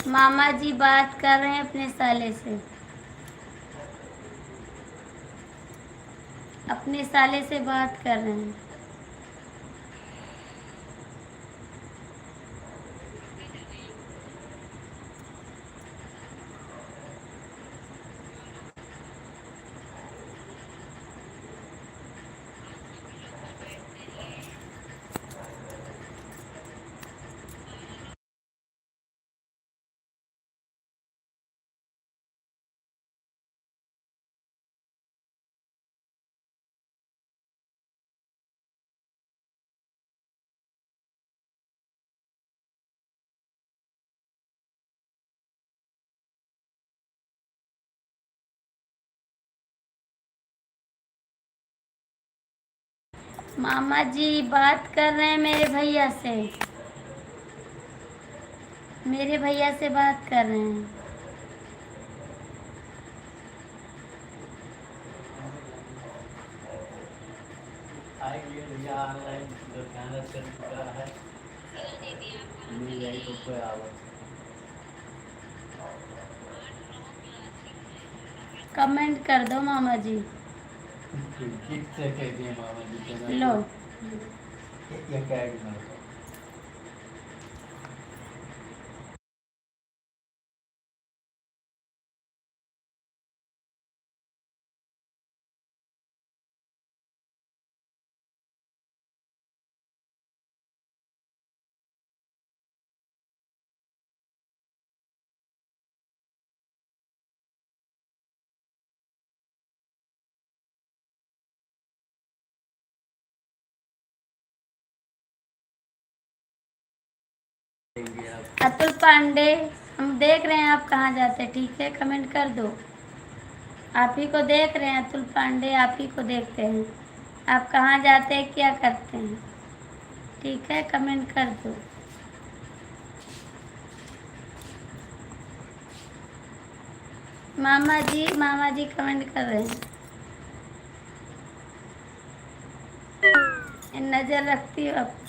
मामा जी बात कर रहे हैं अपने साले से, अपने साले से बात कर रहे हैं। मामा जी बात कर रहे हैं मेरे भैया से, मेरे भैया से बात कर रहे हैं। आएंगे भैया ऑनलाइन दर्शन कर चुका है, मिल जाए तो कोई आवा। कमेंट कर दो मामा जी। किससे कहते हैं मामा जी के लो ये क्या है? अतुल पांडे, हम देख रहे हैं आप कहाँ जाते हैं, ठीक है कमेंट कर दो। आप ही को देख रहे हैं अतुल पांडे, आप ही को देखते हैं। आप कहाँ जाते हैं, क्या करते हैं, ठीक है कमेंट कर दो। मामा जी कमेंट कर रहे हैं। नज़र रखती हो आप।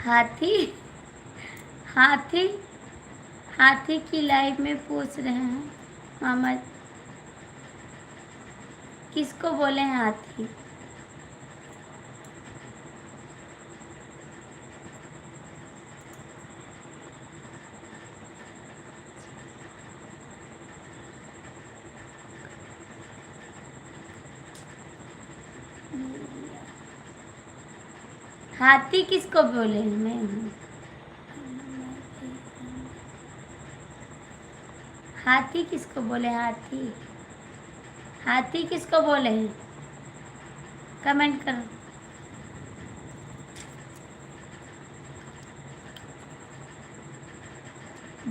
हाथी हाथी हाथी की लाइफ में पूछ रहे हैं मामा, किसको बोले हैं हाथी? हाथी किसको बोले हैं? मैं हूँ। हाथी किसको बोले? हाथी हाथी किसको बोले हैं? कमेंट करो।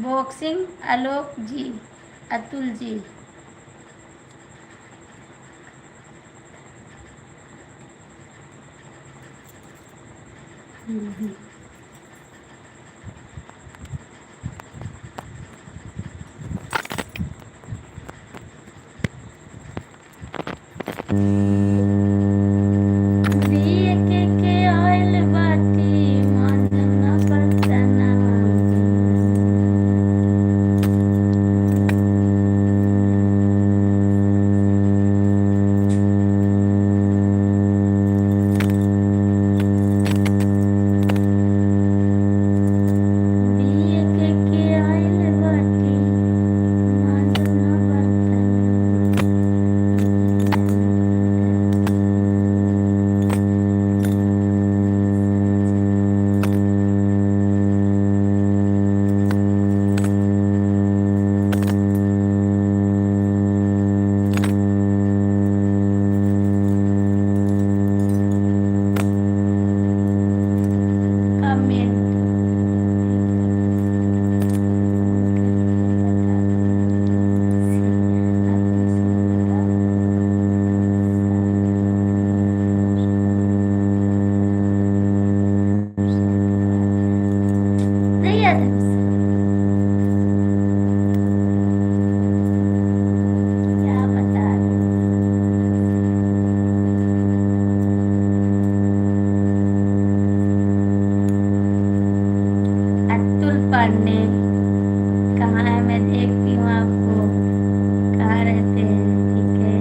बॉक्सिंग आलोक जी, अतुल जी। के ऑयल बाटी माधना बरतना। पढ़ने। कहाँ है मैं देखती हूँ आपको, कहाँ रहते हैं। ठीक है,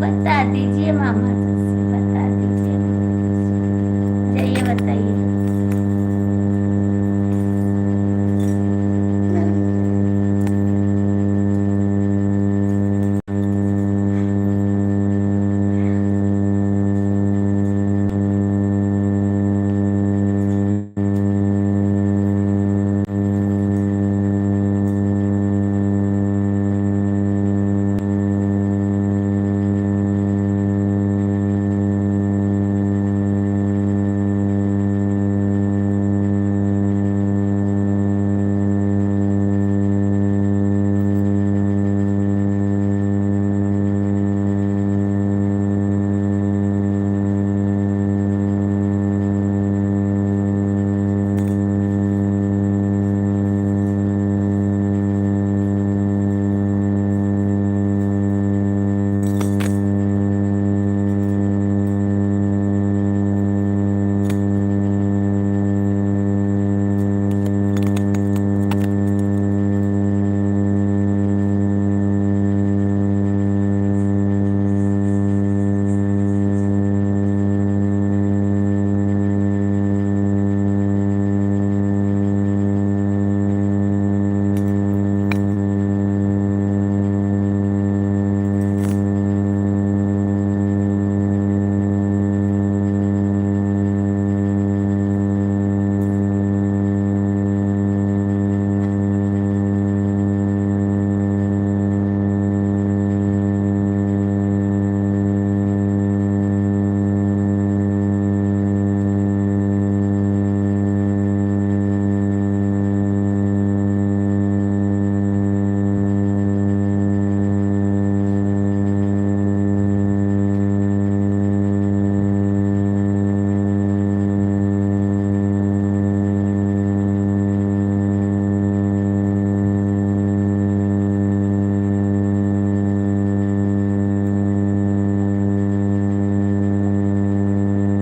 बता दीजिए मामा जी।